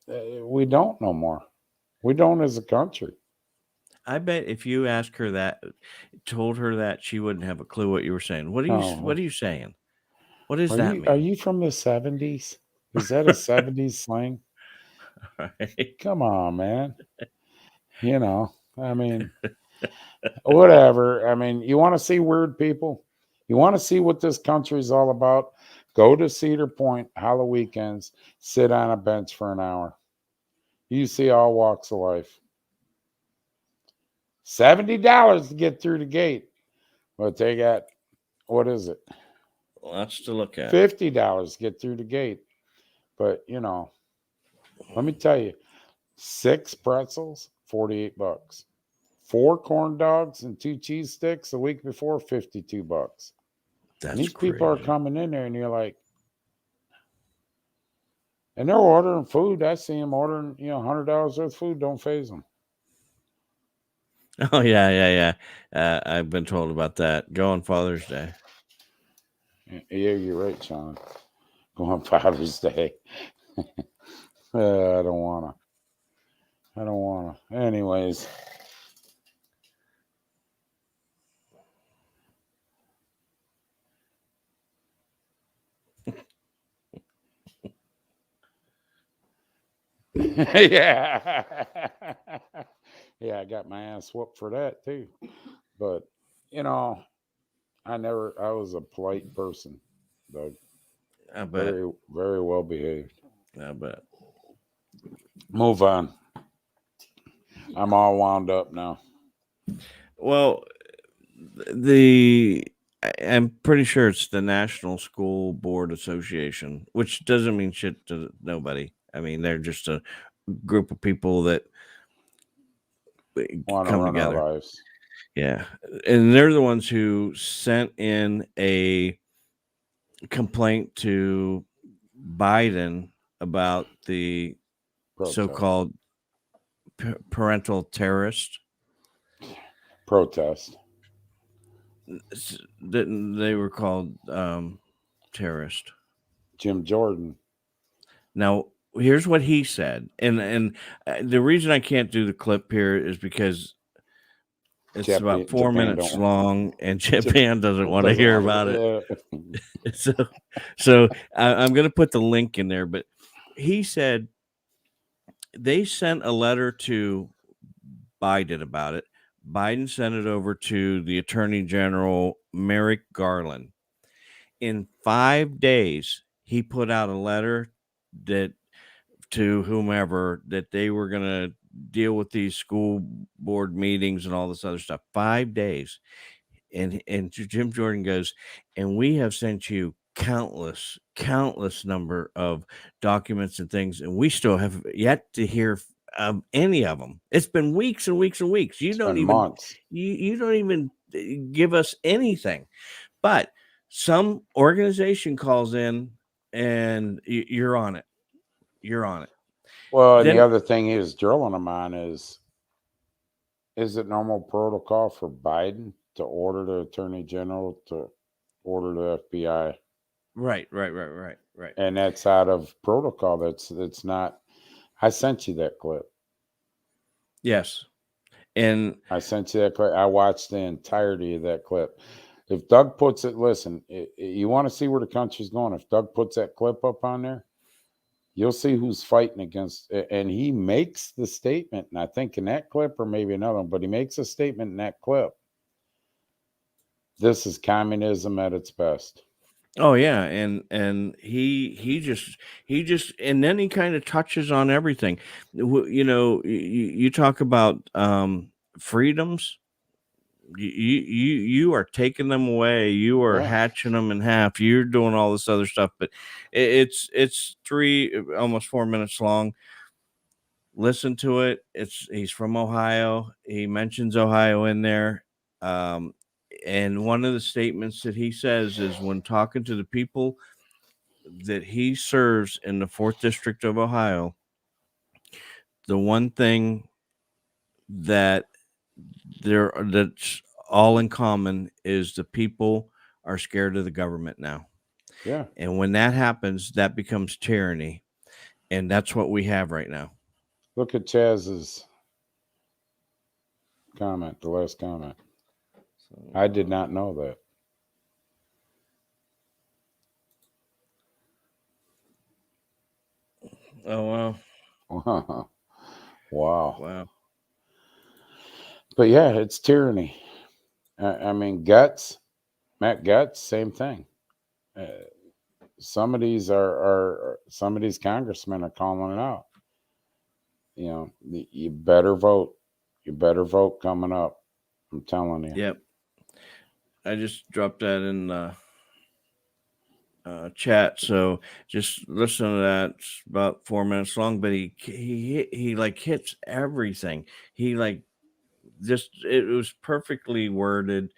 we don't no more. We don't as a country. I bet if you asked her that, told her that, she wouldn't have a clue what you were saying. What are you saying? What does that mean? Are you from the 70s? Is that a 70s slang? Right. Come on, man. You know, I mean, whatever. I mean, you want to see weird people? You want to see what this country is all about? Go to Cedar Point, Hollow Weekends, sit on a bench for an hour. You see all walks of life. $70 to get through the gate. But they got, what is it? Lots to look at. $50 to get through the gate. But, you know, let me tell you, 6 pretzels, $48. 4 corn dogs and 2 cheese sticks a week before, $52. That's And these crazy. people are coming in there and you're like, and they're ordering food. I see them ordering, $100 worth of food. Don't phase them. Oh, yeah. I've been told about that. Go on Father's Day. Yeah, you're right, Sean. Go on Father's Day. I don't want to. Anyways. Yeah. Yeah, I got my ass whooped for that too. But, I was a polite person, Doug. I bet. Very, very well behaved. I bet. Move on. I'm all wound up now. Well, I'm pretty sure it's the National School Board Association, which doesn't mean shit to nobody. I mean, they're just a group of people that Want to come run together. our lives. Yeah. And they're the ones who sent in a complaint to Biden about the so-called parental terrorist protest. They were called terrorist. Jim Jordan. Now, here's what he said, and the reason I can't do the clip here is because it's about 4 minutes long, and Japan doesn't want to hear about it. So I'm going to put the link in there. But he said they sent a letter to Biden about it. Biden sent it over to the Attorney General Merrick Garland. In 5 days, he put out a letter to whomever that they were going to deal with these school board meetings and all this other stuff. 5 days. And Jim Jordan goes, and we have sent you countless number of documents and things, and we still have yet to hear any of them. It's been weeks and weeks and weeks. You don't even months. You don't even give us anything. But some organization calls in and you're on it. You're on it. Well, and the other thing he was drilling them on is it normal protocol for Biden to order the Attorney General to order the FBI? Right. And that's out of protocol. That's not. I sent you that clip. Yes. And I sent you that clip. I watched the entirety of that clip. If Doug puts it, listen, you want to see where the country's going. If Doug puts that clip up on there, you'll see who's fighting against. And he makes the statement, and I think in that clip or maybe another one, but he makes a statement in that clip. This is communism at its best. Oh yeah, and he just and then he kind of touches on everything. You talk about freedoms. You are taking them away. You are hatching them in half. You're doing all this other stuff, but it's almost 4 minutes long. Listen to it. He's from Ohio. He mentions Ohio in there. And one of the statements that he says is when talking to the people that he serves in the 4th District of Ohio, the one thing that's all in common is the people are scared of the government now. Yeah. And when that happens, that becomes tyranny. And that's what we have right now. Look at Chaz's comment, the last comment. I did not know that. Oh, wow. Wow. But yeah, it's tyranny. I mean, Matt Gaetz, same thing. Some of these some of these congressmen are calling it out. You know, you better vote. You better vote coming up. I'm telling you. Yep. I just dropped that in the chat, so just listen to that. It's about 4 minutes long, but he like hits everything. He like it was perfectly worded,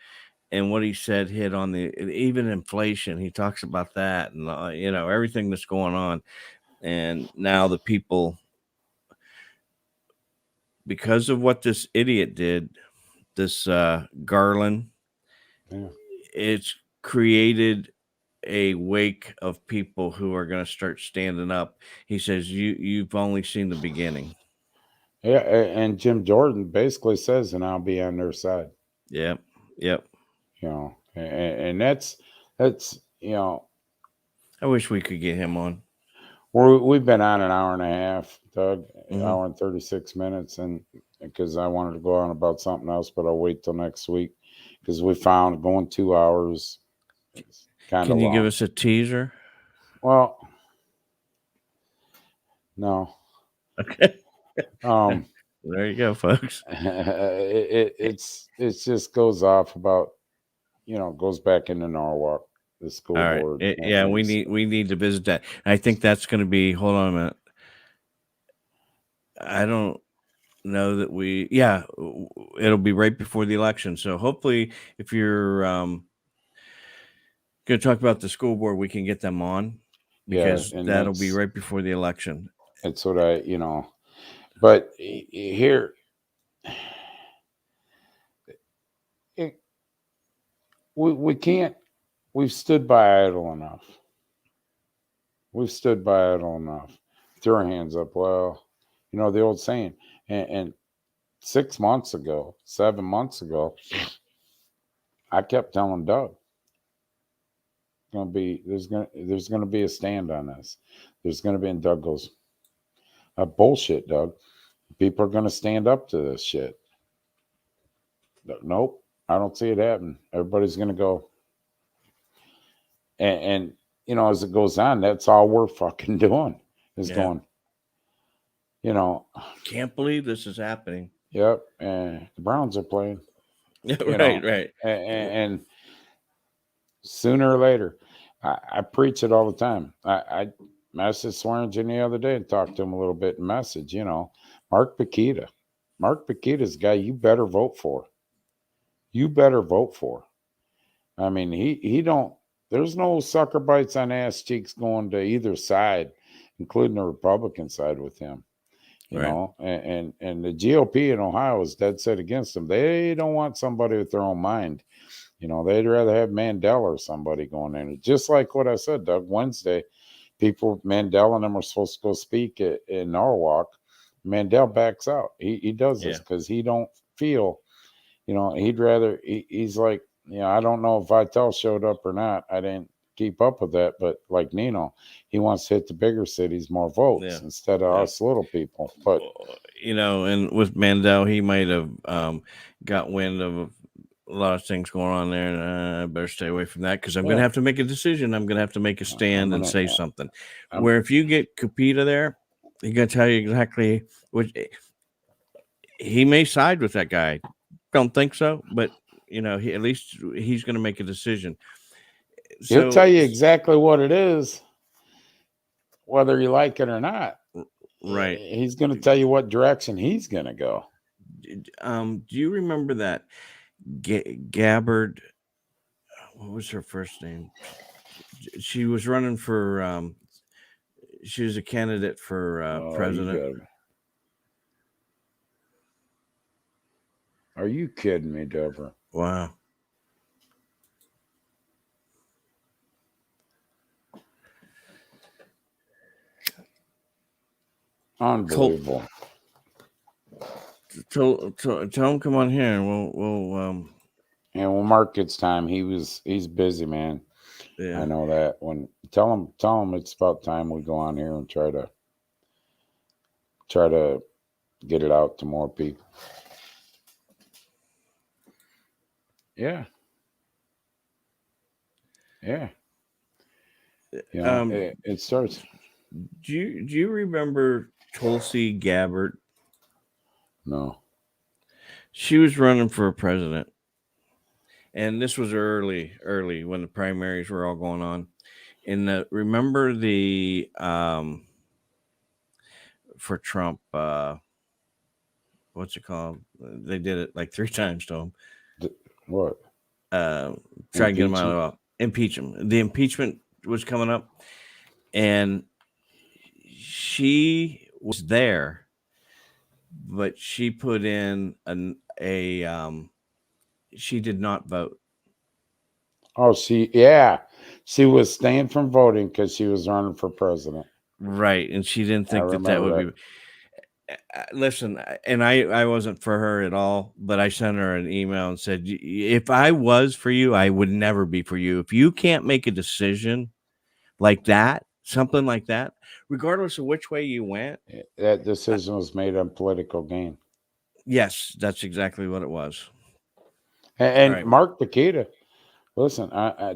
and what he said hit on even inflation. He talks about that, and everything that's going on, and now the people, because of what this idiot did, this Garland, it's created a wake of people who are going to start standing up. He says, you've only seen the beginning. Yeah, and Jim Jordan basically says, and I'll be on their side. Yep. You know, and that's I wish we could get him on. We've been on an hour and a half, Doug, hour and 36 minutes, and because I wanted to go on about something else, but I'll wait till next week because we found going 2 hours. Can you give us a teaser? Well, no. Okay. There you go, folks. It's just goes off about, goes back into Norwalk, the school board. Yeah, we need to visit that. I think that's going to be. Hold on a minute. I don't know that it'll be right before the election. So hopefully, if you're going to talk about the school board, we can get them on because that'll be right before the election. That's what but here, we can't. We've stood by idle enough. Throw our hands up. Well, the old saying. And 6 months ago, 7 months ago, I kept telling Doug, there's gonna be a stand on this. There's gonna be, and Doug goes, bullshit, Doug. People are gonna stand up to this shit. Nope, I don't see it happen. Everybody's gonna go. And as it goes on, that's all we're fucking doing is going. Can't believe this is happening. Yep, and the Browns are playing. Right. And sooner or later, I preach it all the time. I messaged Swearingen the other day and talked to him a little bit in message. Mark Paquita. Mark Paquita's a guy you better vote for. I mean, he don't. There's no sucker bites on ass cheeks going to either side, including the Republican side with him. You know, and the GOP in Ohio is dead set against them. They don't want somebody with their own mind. They'd rather have Mandel or somebody going in. Just like what I said, Doug, Wednesday, Mandel and them are supposed to go speak in Norwalk. Mandel backs out. He does this because he don't feel, he'd rather, he's like, I don't know if Vitale showed up or not. I didn't keep up with that, but like Nino, he wants to hit the bigger cities more votes instead of us little people. But and with Mandel, he might have got wind of a lot of things going on there, and I better stay away from that because I'm going to have to make a decision. I'm going to have to make a stand and say something. Where if you get Capita there, he's going to tell you exactly which he may side with that guy. Don't think so, but at least he's going to make a decision. He'll tell you exactly what it is, whether you like it or not. Right. He's going to tell you what direction he's going to go. Do you remember that Gabbard? What was her first name? She was running for. She was a candidate for president. Are you kidding me, Deborah? Wow. Unbelievable. Tell him come on here and we'll when Mark gets time, he's busy, man. Yeah. I know that. Tell him it's about time we go on here and try to get it out to more people. Yeah. Yeah. It starts. Do you remember Tulsi Gabbard? No. She was running for president. And this was early when the primaries were all going on. And remember the for Trump, what's it called? They did it like 3 times to him. What? Try to get him out of impeach him. The impeachment was coming up, and she was there, but she put in she did not vote. Oh, she was staying from voting because she was running for president. Right, and she didn't think that would be. Listen, and I wasn't for her at all, but I sent her an email and said, if I was for you, I would never be for you. If you can't make a decision like that, something like that, regardless of which way you went. That decision was made on political gain. Yes, that's exactly what it was. And right. Mark Paquita, listen,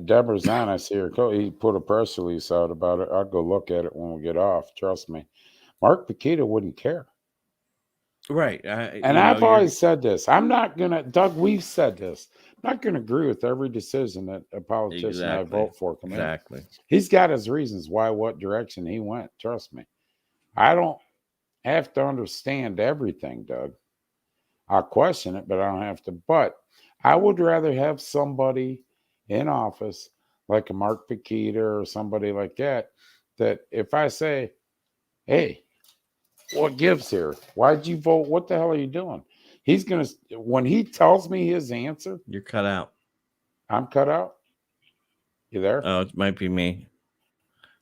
Deborah's on. I see her. He put a press release out about it. I'll go look at it when we get off. Trust me. Mark Paquita wouldn't care. Right. I've always said this. I'm not going to, Doug, we've said this. I'm not going to agree with every decision that a politician I vote for comes Exactly. He's got his reasons what direction he went. Trust me. I don't have to understand everything, Doug. I'll question it, but I don't have to. But I would rather have somebody in office like a Mark Paquita or somebody like that if I say, hey, what gives here? Why'd you vote? What the hell are you doing? He's going to, when he tells me his answer. You're cut out. I'm cut out. You there? Oh, it might be me.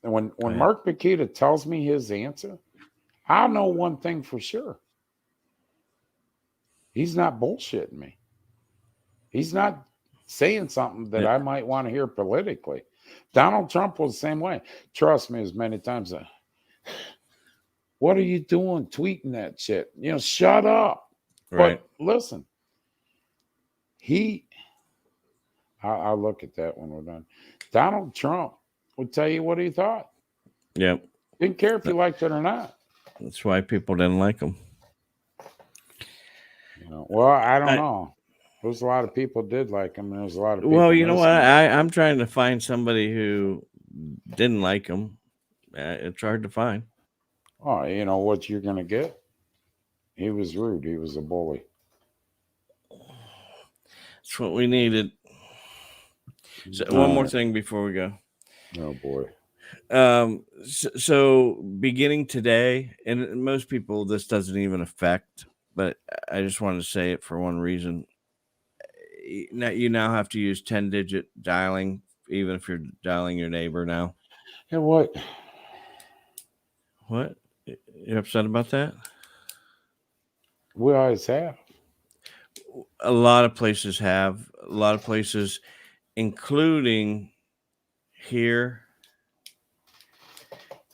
And when Mark Paquita tells me his answer, I'll know one thing for sure. He's not bullshitting me. He's not saying something that I might want to hear politically. Donald Trump was the same way. Trust me, as many times. What are you doing tweeting that shit? Shut up. Right. But listen, I'll look at that when we're done. Donald Trump would tell you what he thought. Yep. Didn't care if you liked it or not. That's why people didn't like him. Well, I don't know. There's a lot of people did like him. There's a lot of people. Well, you know what? I'm trying to find somebody who didn't like him. It's hard to find. Oh, you know what you're going to get? He was rude. He was a bully. That's what we needed. So, one more thing before we go. Oh, boy. So beginning today, and most people this doesn't even affect, but I just wanted to say it for one reason. You now have to use 10-digit dialing, even if you're dialing your neighbor now. And what? What? You upset about that? We always have. A lot of places have. A lot of places, including here.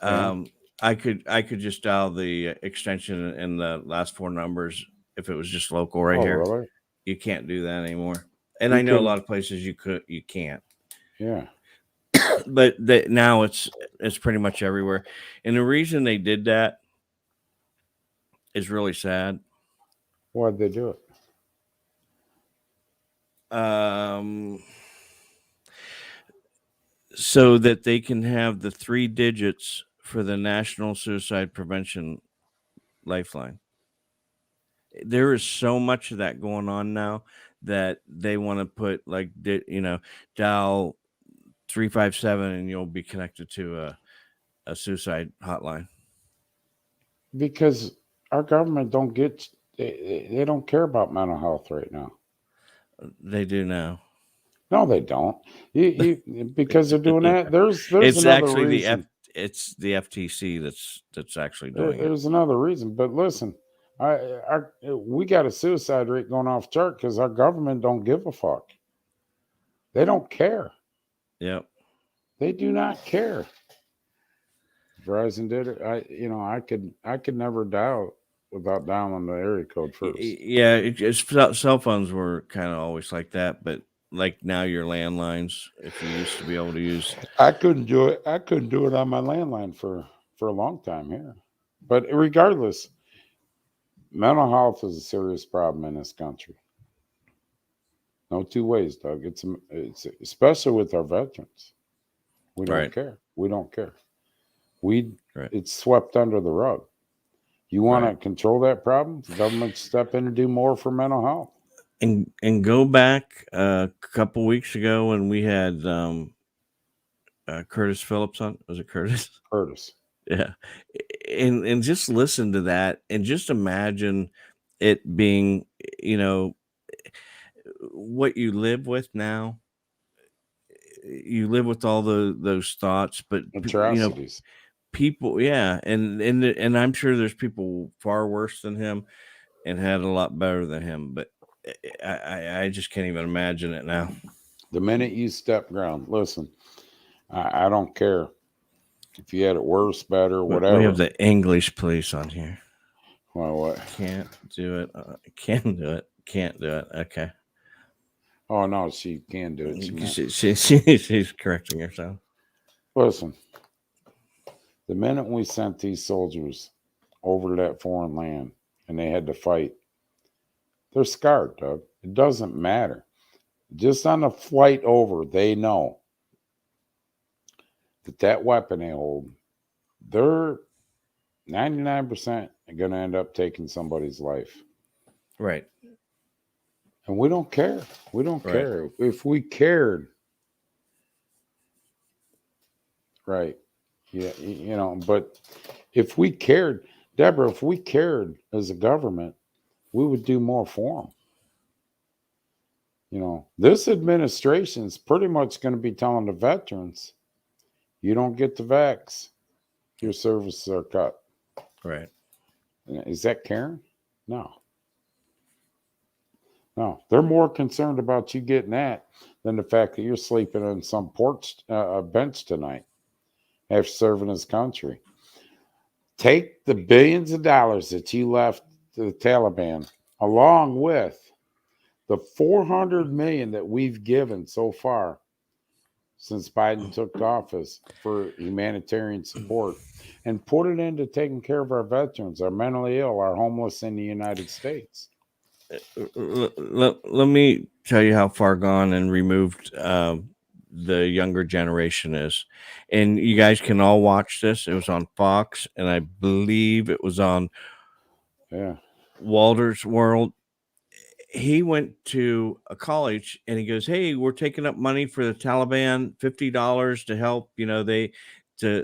I could just dial the extension and the last 4 numbers if it was just local right here. Really? You can't do that anymore. And I know a lot of places you can't. Yeah. But now it's pretty much everywhere. And the reason they did that is really sad. Why'd they do it? So that they can have the 3 digits for the National Suicide Prevention Lifeline. There is so much of that going on now that they want to put like, dial 357 and you'll be connected to a suicide hotline. Because our government don't get, they don't care about mental health right now. They do now. No, they don't. Because they're doing that. There's It's another actually reason. it's the FTC that's actually doing it. There's another reason. But listen, we got a suicide rate going off chart because our government don't give a fuck. They don't care. Yep. They do not care. Verizon did it. I could never dial without dialing the area code first. Yeah, cell phones were kind of always like that, but like now your landlines, if you used to be able to use. I couldn't do it. I couldn't do it on my landline for a long time here. But regardless, mental health is a serious problem in this country. No two ways, Doug. It's especially with our veterans. We don't care. We don't care. It's swept under the rug. You want to control that problem? The government step in and do more for mental health. And go back a couple weeks ago when we had Curtis Phillips on. Was it Curtis? Curtis. Yeah. And just listen to that and just imagine it being, what you live with now. You live with all those thoughts, but atrocities. People, yeah, and I'm sure there's people far worse than him and had a lot better than him, but I just can't even imagine it now. The minute you step ground, listen, I don't care if you had it worse, better, whatever. We have the English police on here. Well, what? Can't do it. Can do it. Can't do it. Okay. Oh no, she can do it. She's correcting herself. Listen, the minute we sent these soldiers over to that foreign land and they had to fight, they're scarred, Doug. It doesn't matter. Just on the flight over, they know that weapon they hold, they're 99% going to end up taking somebody's life. Right. And we don't care. We don't care. If we cared, right. Yeah, but if we cared, Deborah, if we cared as a government, we would do more for them. This administration is pretty much going to be telling the veterans, you don't get the vax, your services are cut. Right. Is that caring? No. No, they're more concerned about you getting that than the fact that you're sleeping on some bench tonight after serving this country. Take the billions of dollars that you left to the Taliban, along with the $400 million that we've given so far since Biden took office for humanitarian support, and put it into taking care of our veterans, our mentally ill, our homeless in the United States. Let me tell you how far gone and removed the younger generation is. And you guys can all watch this. It was on Fox, and I believe it was on Walter's World. He went to a college and he goes, hey, we're taking up money for the Taliban, $50 to help,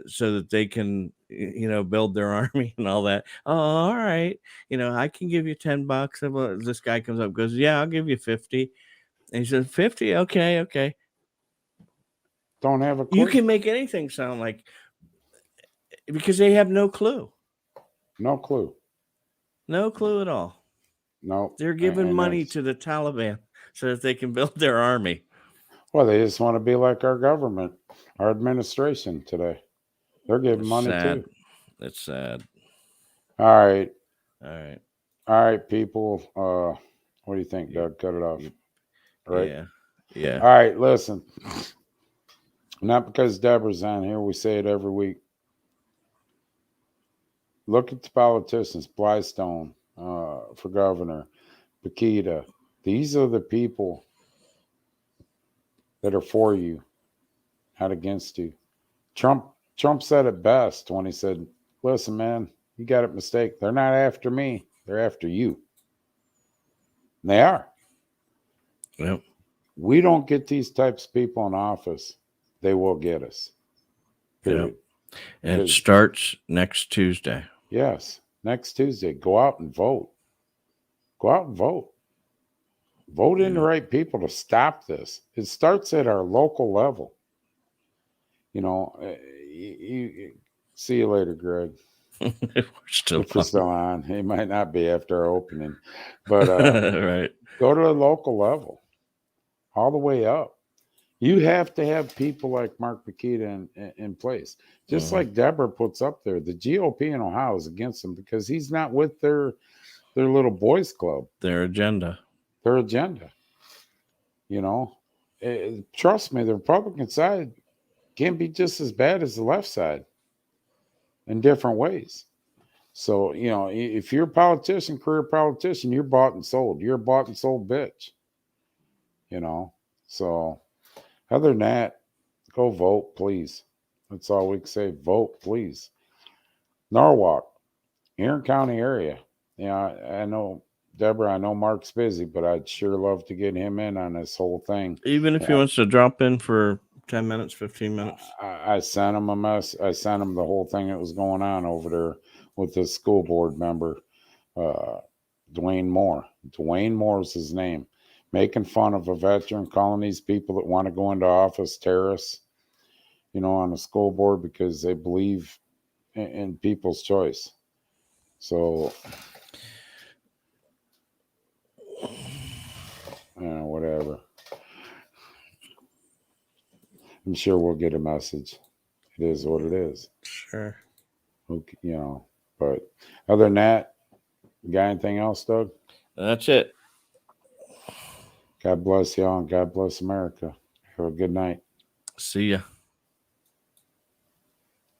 so that they can, build their army and all that. Oh, all right. I can give you $10. This guy comes up and goes, yeah, I'll give you 50. And he says, 50. Okay. Don't have a clue. You can make anything sound like, because they have no clue. No clue. No clue at all. No. They're giving money to the Taliban so that they can build their army. Well, they just want to be like our government, our administration today. They're giving money too. That's sad. All right, people. What do you think, Doug? Cut it off. Right? Yeah. All right, listen. Not because Deborah's on here, we say it every week. Look at the politicians, Blystone for governor, Paquita. These are the people that are for you, not against you. Trump said it best when he said, listen, man, you got it mistaken. They're not after me. They're after you. And they are. Yep. We don't get these types of people in office, they will get us. Period. Yep. And it starts next Tuesday. Yes. Next Tuesday. Go out and vote. Go out and vote. Vote in the right people to stop this. It starts at our local level. You know, see you later, Greg. We're still if we're still on. He might not be after our opening. But right. Go to the local level. All the way up. You have to have people like Mark Makita in place. Just like Deborah puts up there, the GOP in Ohio is against him because he's not with their little boys club. Their agenda. Their agenda. You know, trust me, the Republican side can be just as bad as the left side in different ways. So, you know, if you're a politician, career politician, you're bought and sold. You're a bought and sold bitch. You know, so other than that, go vote, please. That's all we can say. Vote, please. Norwalk, Erin County area. Yeah, I know, Deborah, I know Mark's busy, but I'd sure love to get him in on this whole thing. Even if he wants to drop in for 10 minutes, 15 minutes. I sent him a mess. I sent him the whole thing that was going on over there with this school board member, Dwayne Moore. Dwayne Moore is his name. Making fun of a veteran, calling these people that want to go into office terrorists, you know, on the school board because they believe in people's choice. So, whatever. I'm sure we'll get a message. It is what it is. Sure. Okay, you know, but other than that, you got anything else, Doug? That's it. God bless y'all and God bless America. Have a good night. See ya.